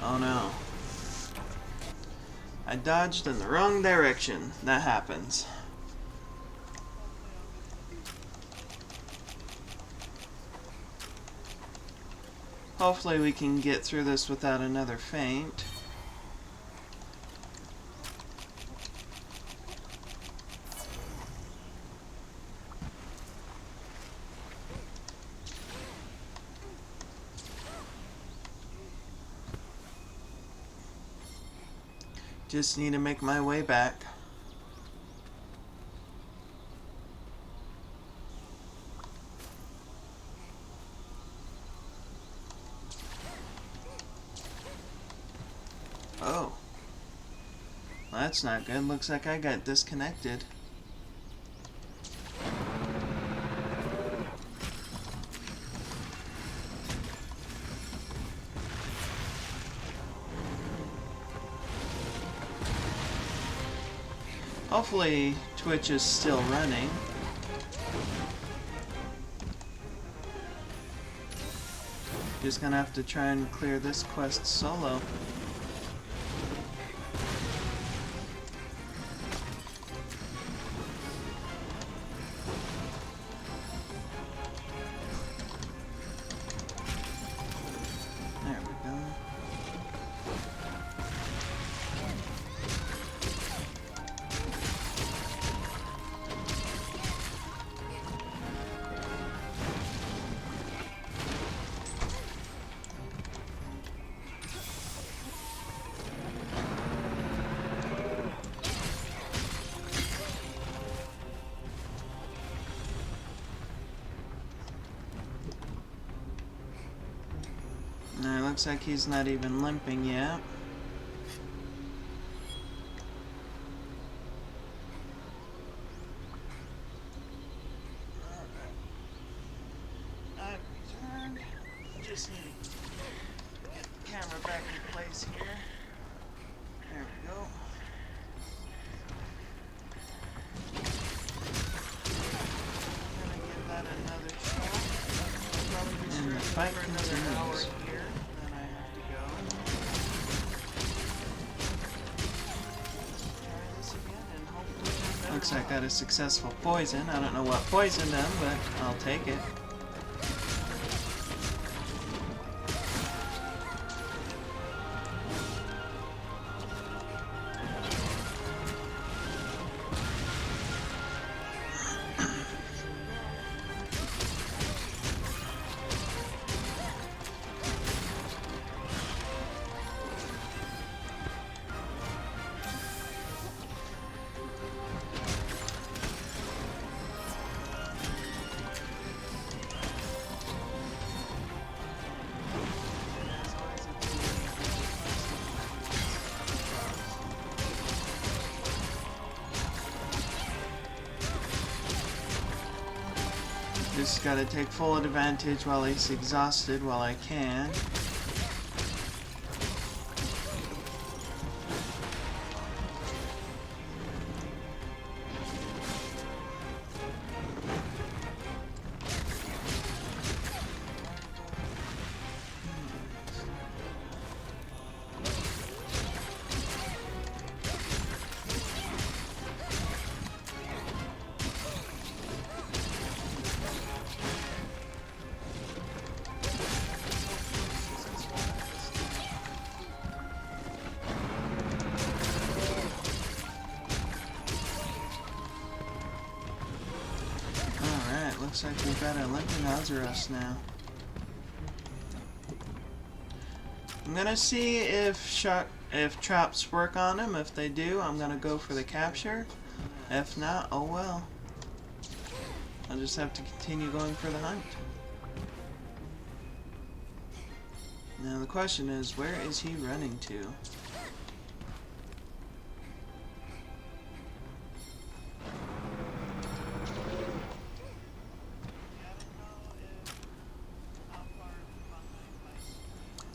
Oh no. I dodged in the wrong direction. That happens. Hopefully we can get through this without another faint. Just need to make my way back. Oh. Well, that's not good. Looks like I got disconnected. Hopefully Twitch is still running. Just gonna have to try and clear this quest solo. There we go. Now, it looks like he's not even limping yet. I've returned. Just need to get the camera back in place here. There we go. I'm gonna give that another shot. Probably be And the fight for another continues. hour here, then I have to go. Try this again and hopefully get better Looks like I luck. got a successful poison. I don't know what poisoned him, but I'll take it. Just gotta take full advantage while he's exhausted while I can. Alright, looks like we've got a limping Azuros now. I'm gonna see if traps work on him. If they do, I'm gonna go for the capture. If not, oh well. I'll just have to continue going for the hunt. Now the question is, where is he running to?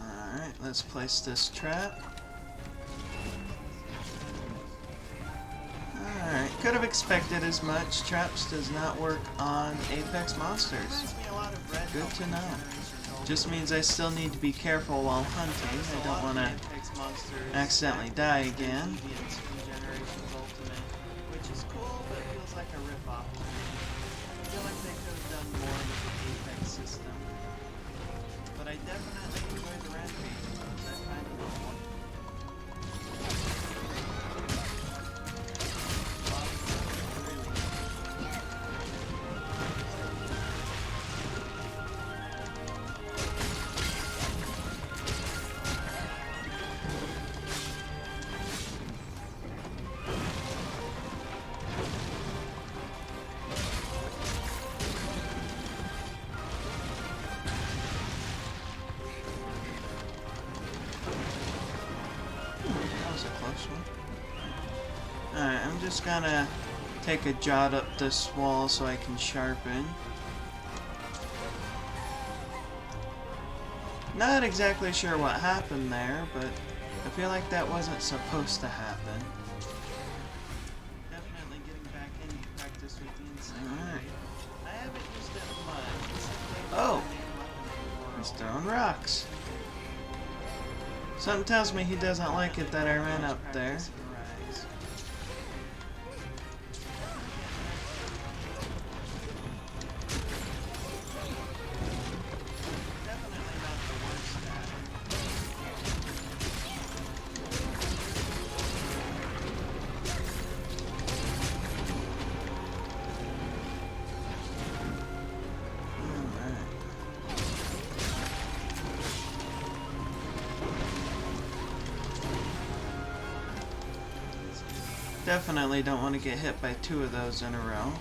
Alright, let's place this trap. Could have expected as much. Traps does not work on Apex monsters. Reminds me a lot of Red Good Helmet to know. Generations Ultimate. Just means I still need to be careful while hunting. I don't want to Apex monsters accidentally act die as the again. deviants from Generations Ultimate, which is cool, but feels like a rip-off to me. I feel like they could have done more with the Apex system. But I definitely enjoy the rampage modes. I find them all. That was a close one. Alright, I'm just gonna take a jot up this wall so I can sharpen. Not exactly sure what happened there, but I feel like that wasn't supposed to happen. Definitely getting back in practice with the insect. Alright. I haven't used it much. It's like Oh! the main weapon in the He's world. throwing rocks. Something tells me he doesn't like it that I ran up there. Practice and rise. Definitely not the worst at it. Alright. Definitely don't want to get hit by two of those in a row.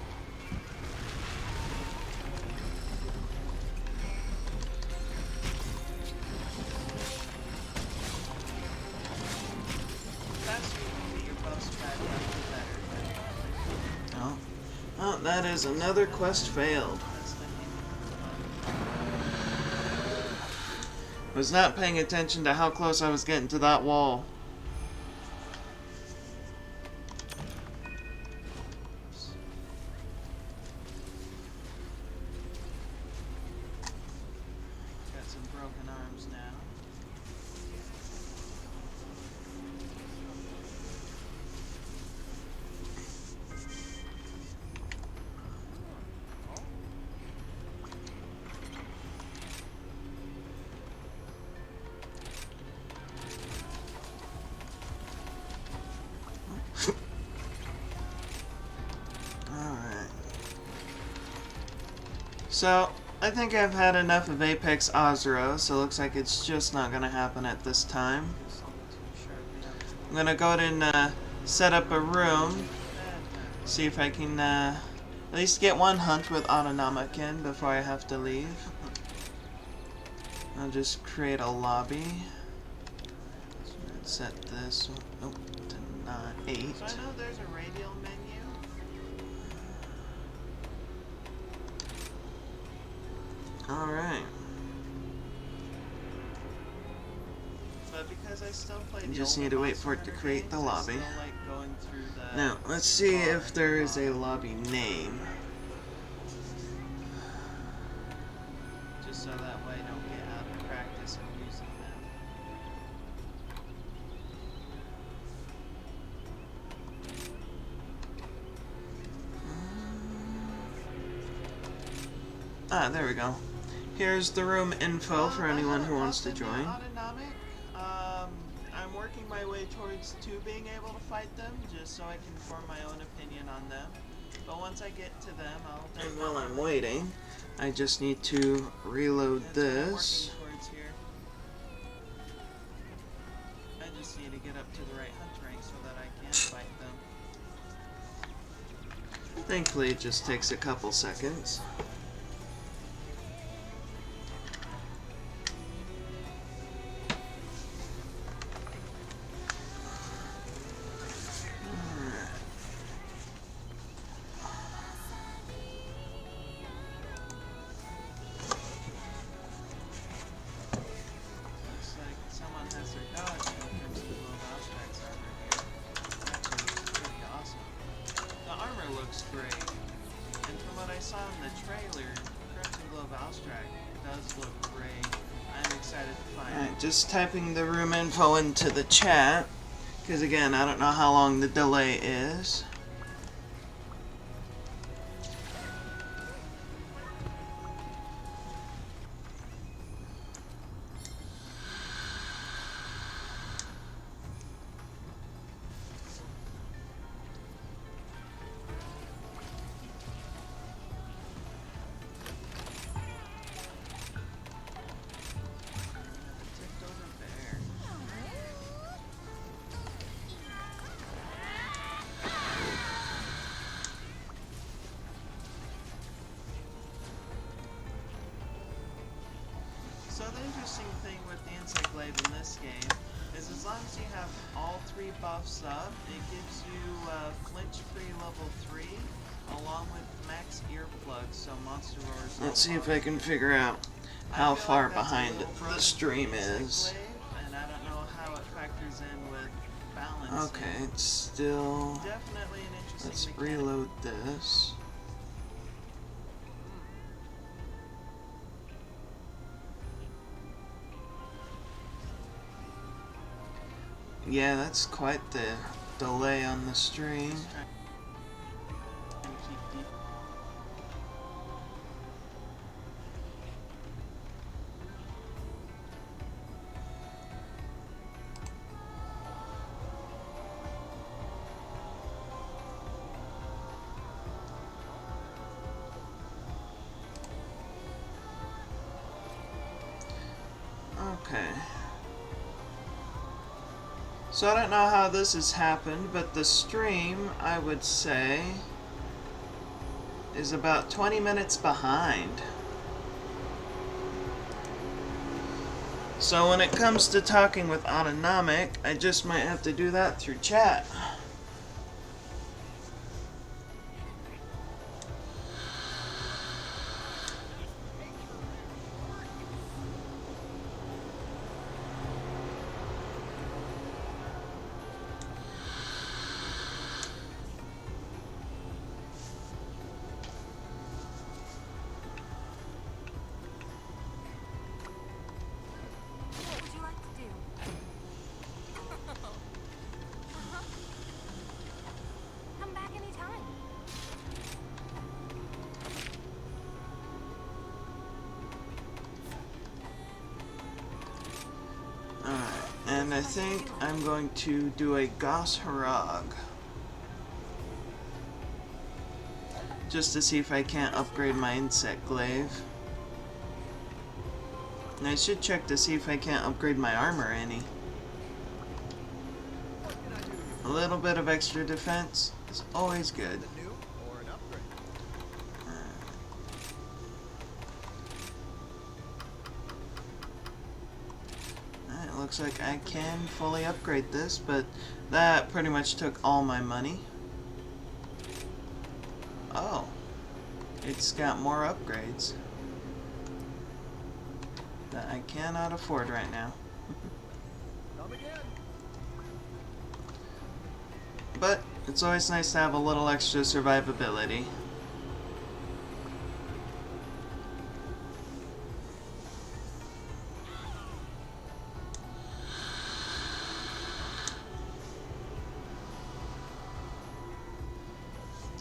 Faster you can get your buffs back up, the better. Oh. Oh, that is another quest failed. That's the name. Was not paying attention to how close I was getting to that wall. Got some broken arms now. Alright. So, I think I've had enough of Apex Ozro, so it looks like it's just not going to happen at this time. Just a little too sharp. I'm going to go ahead and set up a room, see if I can at least get one hunt with Autonomic in before I have to leave. I'll just create a lobby. So let's set this to 8. So I know there's a radial menu. Alright. But because I still play You the just older need to wait Monster for it to Hunter create games, the I lobby. still like going through the Now, let's see bar if there is a lobby. lobby name. Just so that way I don't get out of practice of using them. Ah, there we go. Here's the room info for anyone who wants to join. Autonomic. I'm working my way towards being able to fight them, just so I can form my own opinion on them. But once I get to them, I'll And while I'm waiting, I just need to reload That's what I'm this. working towards here. I just need to get up to the right hunt rank so that I can fight them. Thankfully, it just takes a couple seconds. Looks like someone has their dog in the Crimson Glow Valstrax armor here. Actually, it's pretty awesome. The does look great. I'm excited to find Alright, it. just typing the room info into the chat. Because again, I don't know how long the delay is. Tipped over bear. So the interesting thing with the Insect Glaive in this game is as long as you have all 3 buffs up, it gives you flinch-free level 3 along with max earplugs, so monster roars. Let's see if I can figure out how far behind the stream is. And I don't know how it factors in with balance. Okay, it's still... Definitely an interesting Let's mechanic. reload this. Yeah, that's quite the delay on the stream. Just trying to keep deep. Okay. So I don't know how this has happened, but the stream, I would say, is about 20 minutes behind. So when it comes to talking with Autonomic, I just might have to do that through chat. What would you like to do? Come back anytime. Alright, and I think I'm going to do a Goss Harag. Just to see if I can't upgrade my Insect Glaive. And I should check to see if I can't upgrade my armor any. A little bit of extra defense is always good. It looks like I can fully upgrade this, but that pretty much took all my money. Oh, it's got more upgrades that I cannot afford right now. But it's always nice to have a little extra survivability.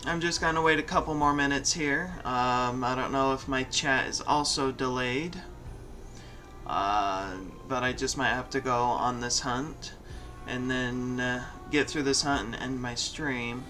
I'm just gonna wait a couple more minutes here. I don't know if my chat is also delayed, but I just might have to go on this hunt and then get through this hunt and end my stream.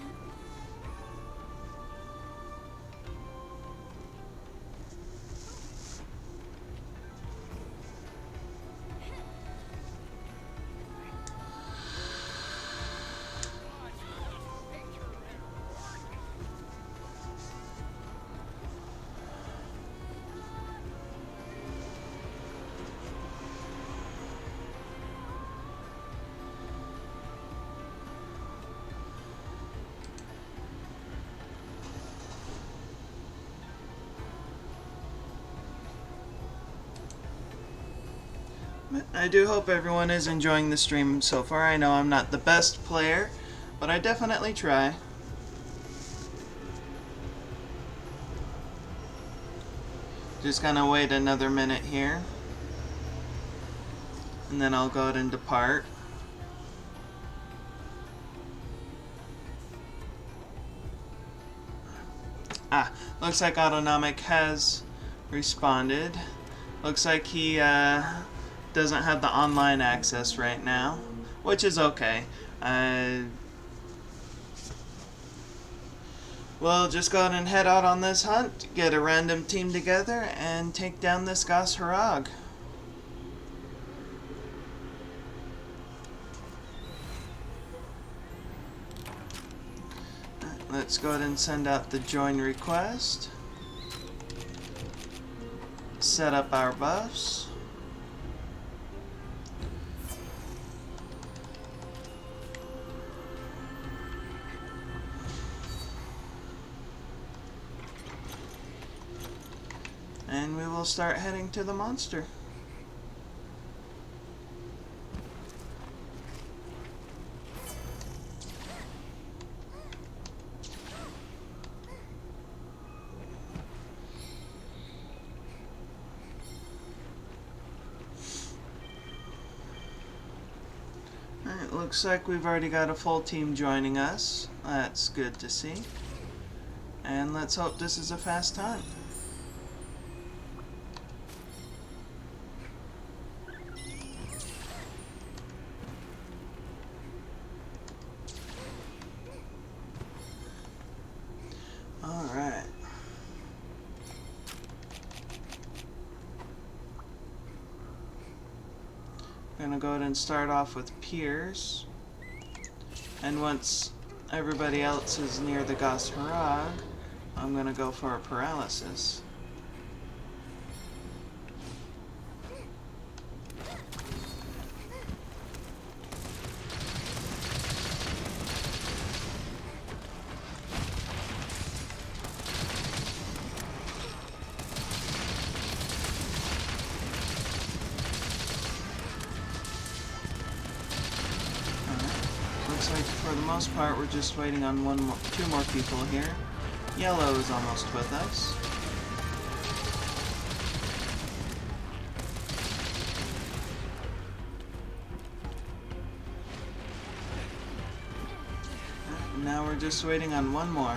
I do hope everyone is enjoying the stream so far. I know I'm not the best player, but I definitely try. Just gonna wait another minute here. And then I'll go ahead and depart. Ah, looks like Autonomic has responded. Looks like he doesn't have the online access right now, which is okay. We'll just go ahead and head out on this hunt, get a random team together, and take down this Gas Harag. Let's go ahead and send out the join request. Set up our buffs. And we will start heading to the monster. Alright, looks like we've already got a full team joining us. That's good to see. And let's hope this is a fast time. Alright. I'm gonna go ahead and start off with Piers. And once everybody else is near the Gas Harag, I'm gonna go for a paralysis. Looks like for the most part we're just waiting on two more people here. Yellow is almost with us. Now we're just waiting on one more.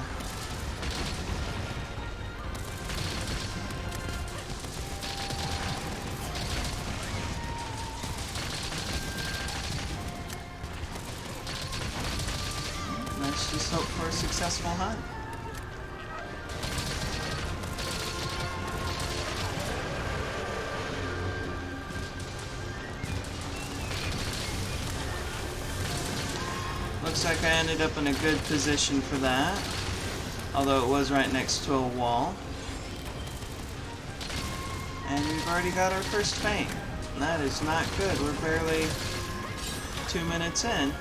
Let's just hope for a successful hunt. Looks like I ended up in a good position for that, although it was right next to a wall. And we've already got our first feint. That is not good. We're barely 2 minutes in.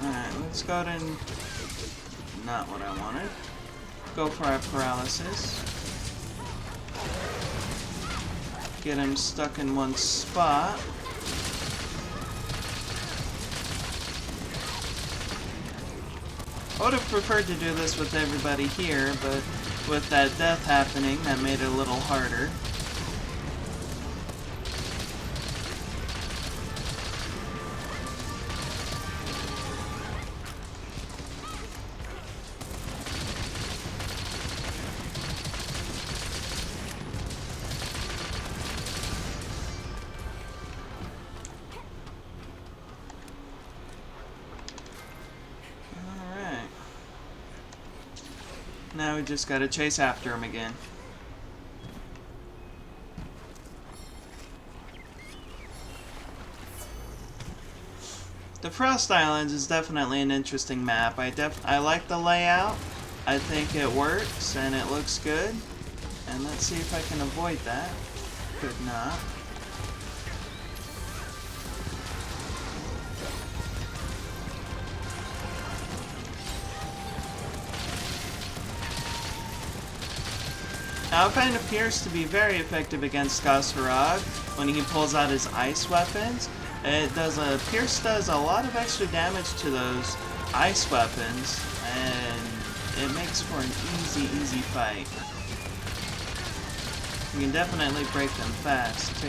Alright, let's go ahead and... not what I wanted. Go for our paralysis. Get him stuck in one spot. I would have preferred to do this with everybody here, but with that death happening, that made it a little harder. Now we just gotta chase after him again. The Frost Islands is definitely an interesting map. I like the layout. I think it works and it looks good. And let's see if I can avoid that. Could not. Alpine appears to be very effective against Gosharag when he pulls out his ice weapons. Pierce does a lot of extra damage to those ice weapons, and it makes for an easy fight. You can definitely break them fast, too.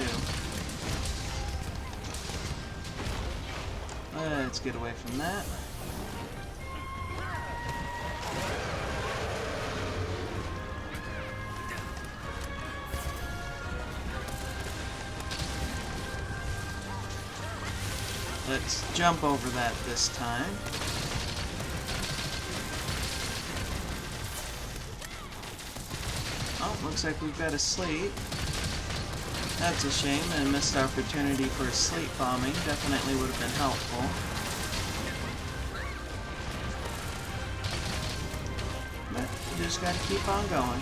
Let's get away from that. Let's jump over that this time. Oh, looks like we've got a sleep. That's a shame, and a missed opportunity for a sleep bombing. Definitely would have been helpful. But you just gotta keep on going.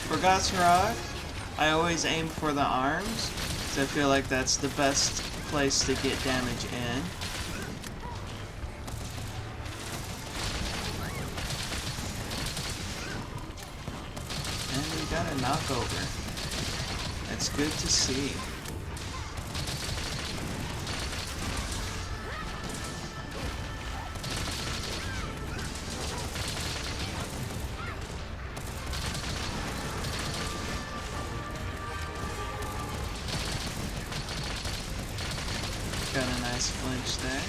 For Gosharag, I always aim for the arms, because I feel like that's the best place to get damage in. And we got a knockover. That's good to see. Got a nice flinch there.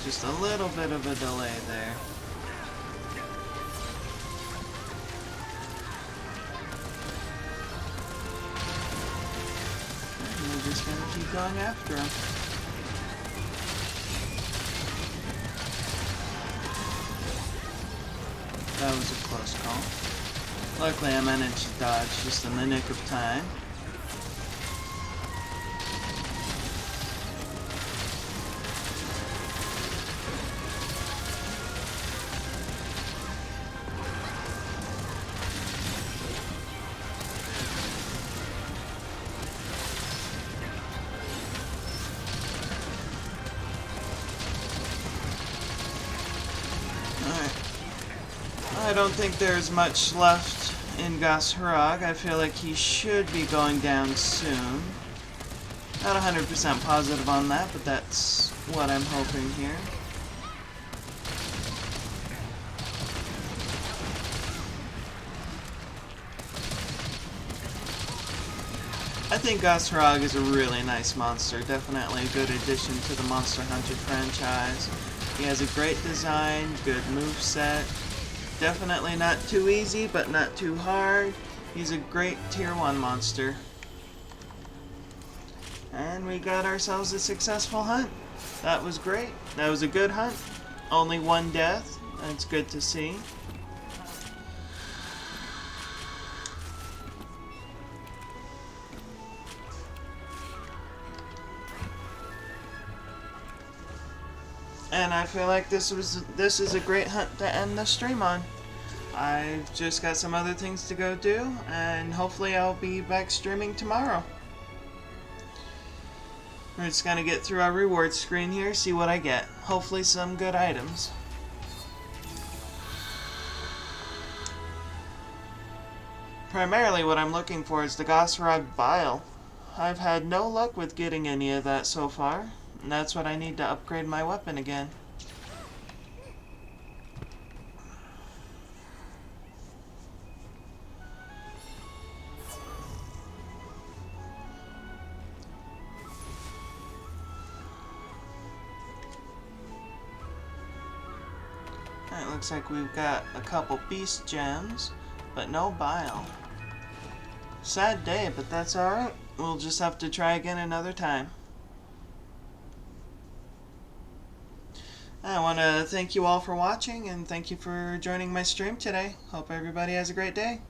Just a little bit of a delay there. And we're just gonna keep going after him. That was a close call. Luckily I managed to dodge just in the nick of time. I don't think there's much left in Gosharag. I feel like he should be going down soon. Not 100% positive on that, but that's what I'm hoping here. I think Gosharag is a really nice monster. Definitely a good addition to the Monster Hunter franchise. He has a great design, good moveset. Definitely not too easy, but not too hard. He's a great tier 1 monster. And we got ourselves a successful hunt. That was great. That was a good hunt. Only one death. That's good to see. And I feel like this is a great hunt to end the stream on. I've just got some other things to go do, and hopefully I'll be back streaming tomorrow. We're just gonna get through our rewards screen here, see what I get. Hopefully some good items. Primarily what I'm looking for is the Gosharag Vial. I've had no luck with getting any of that so far. And that's what I need to upgrade my weapon again. Alright, looks like we've got a couple beast gems, but no bile. Sad day, but that's alright. We'll just have to try again another time. I want to thank you all for watching, and thank you for joining my stream today. Hope everybody has a great day.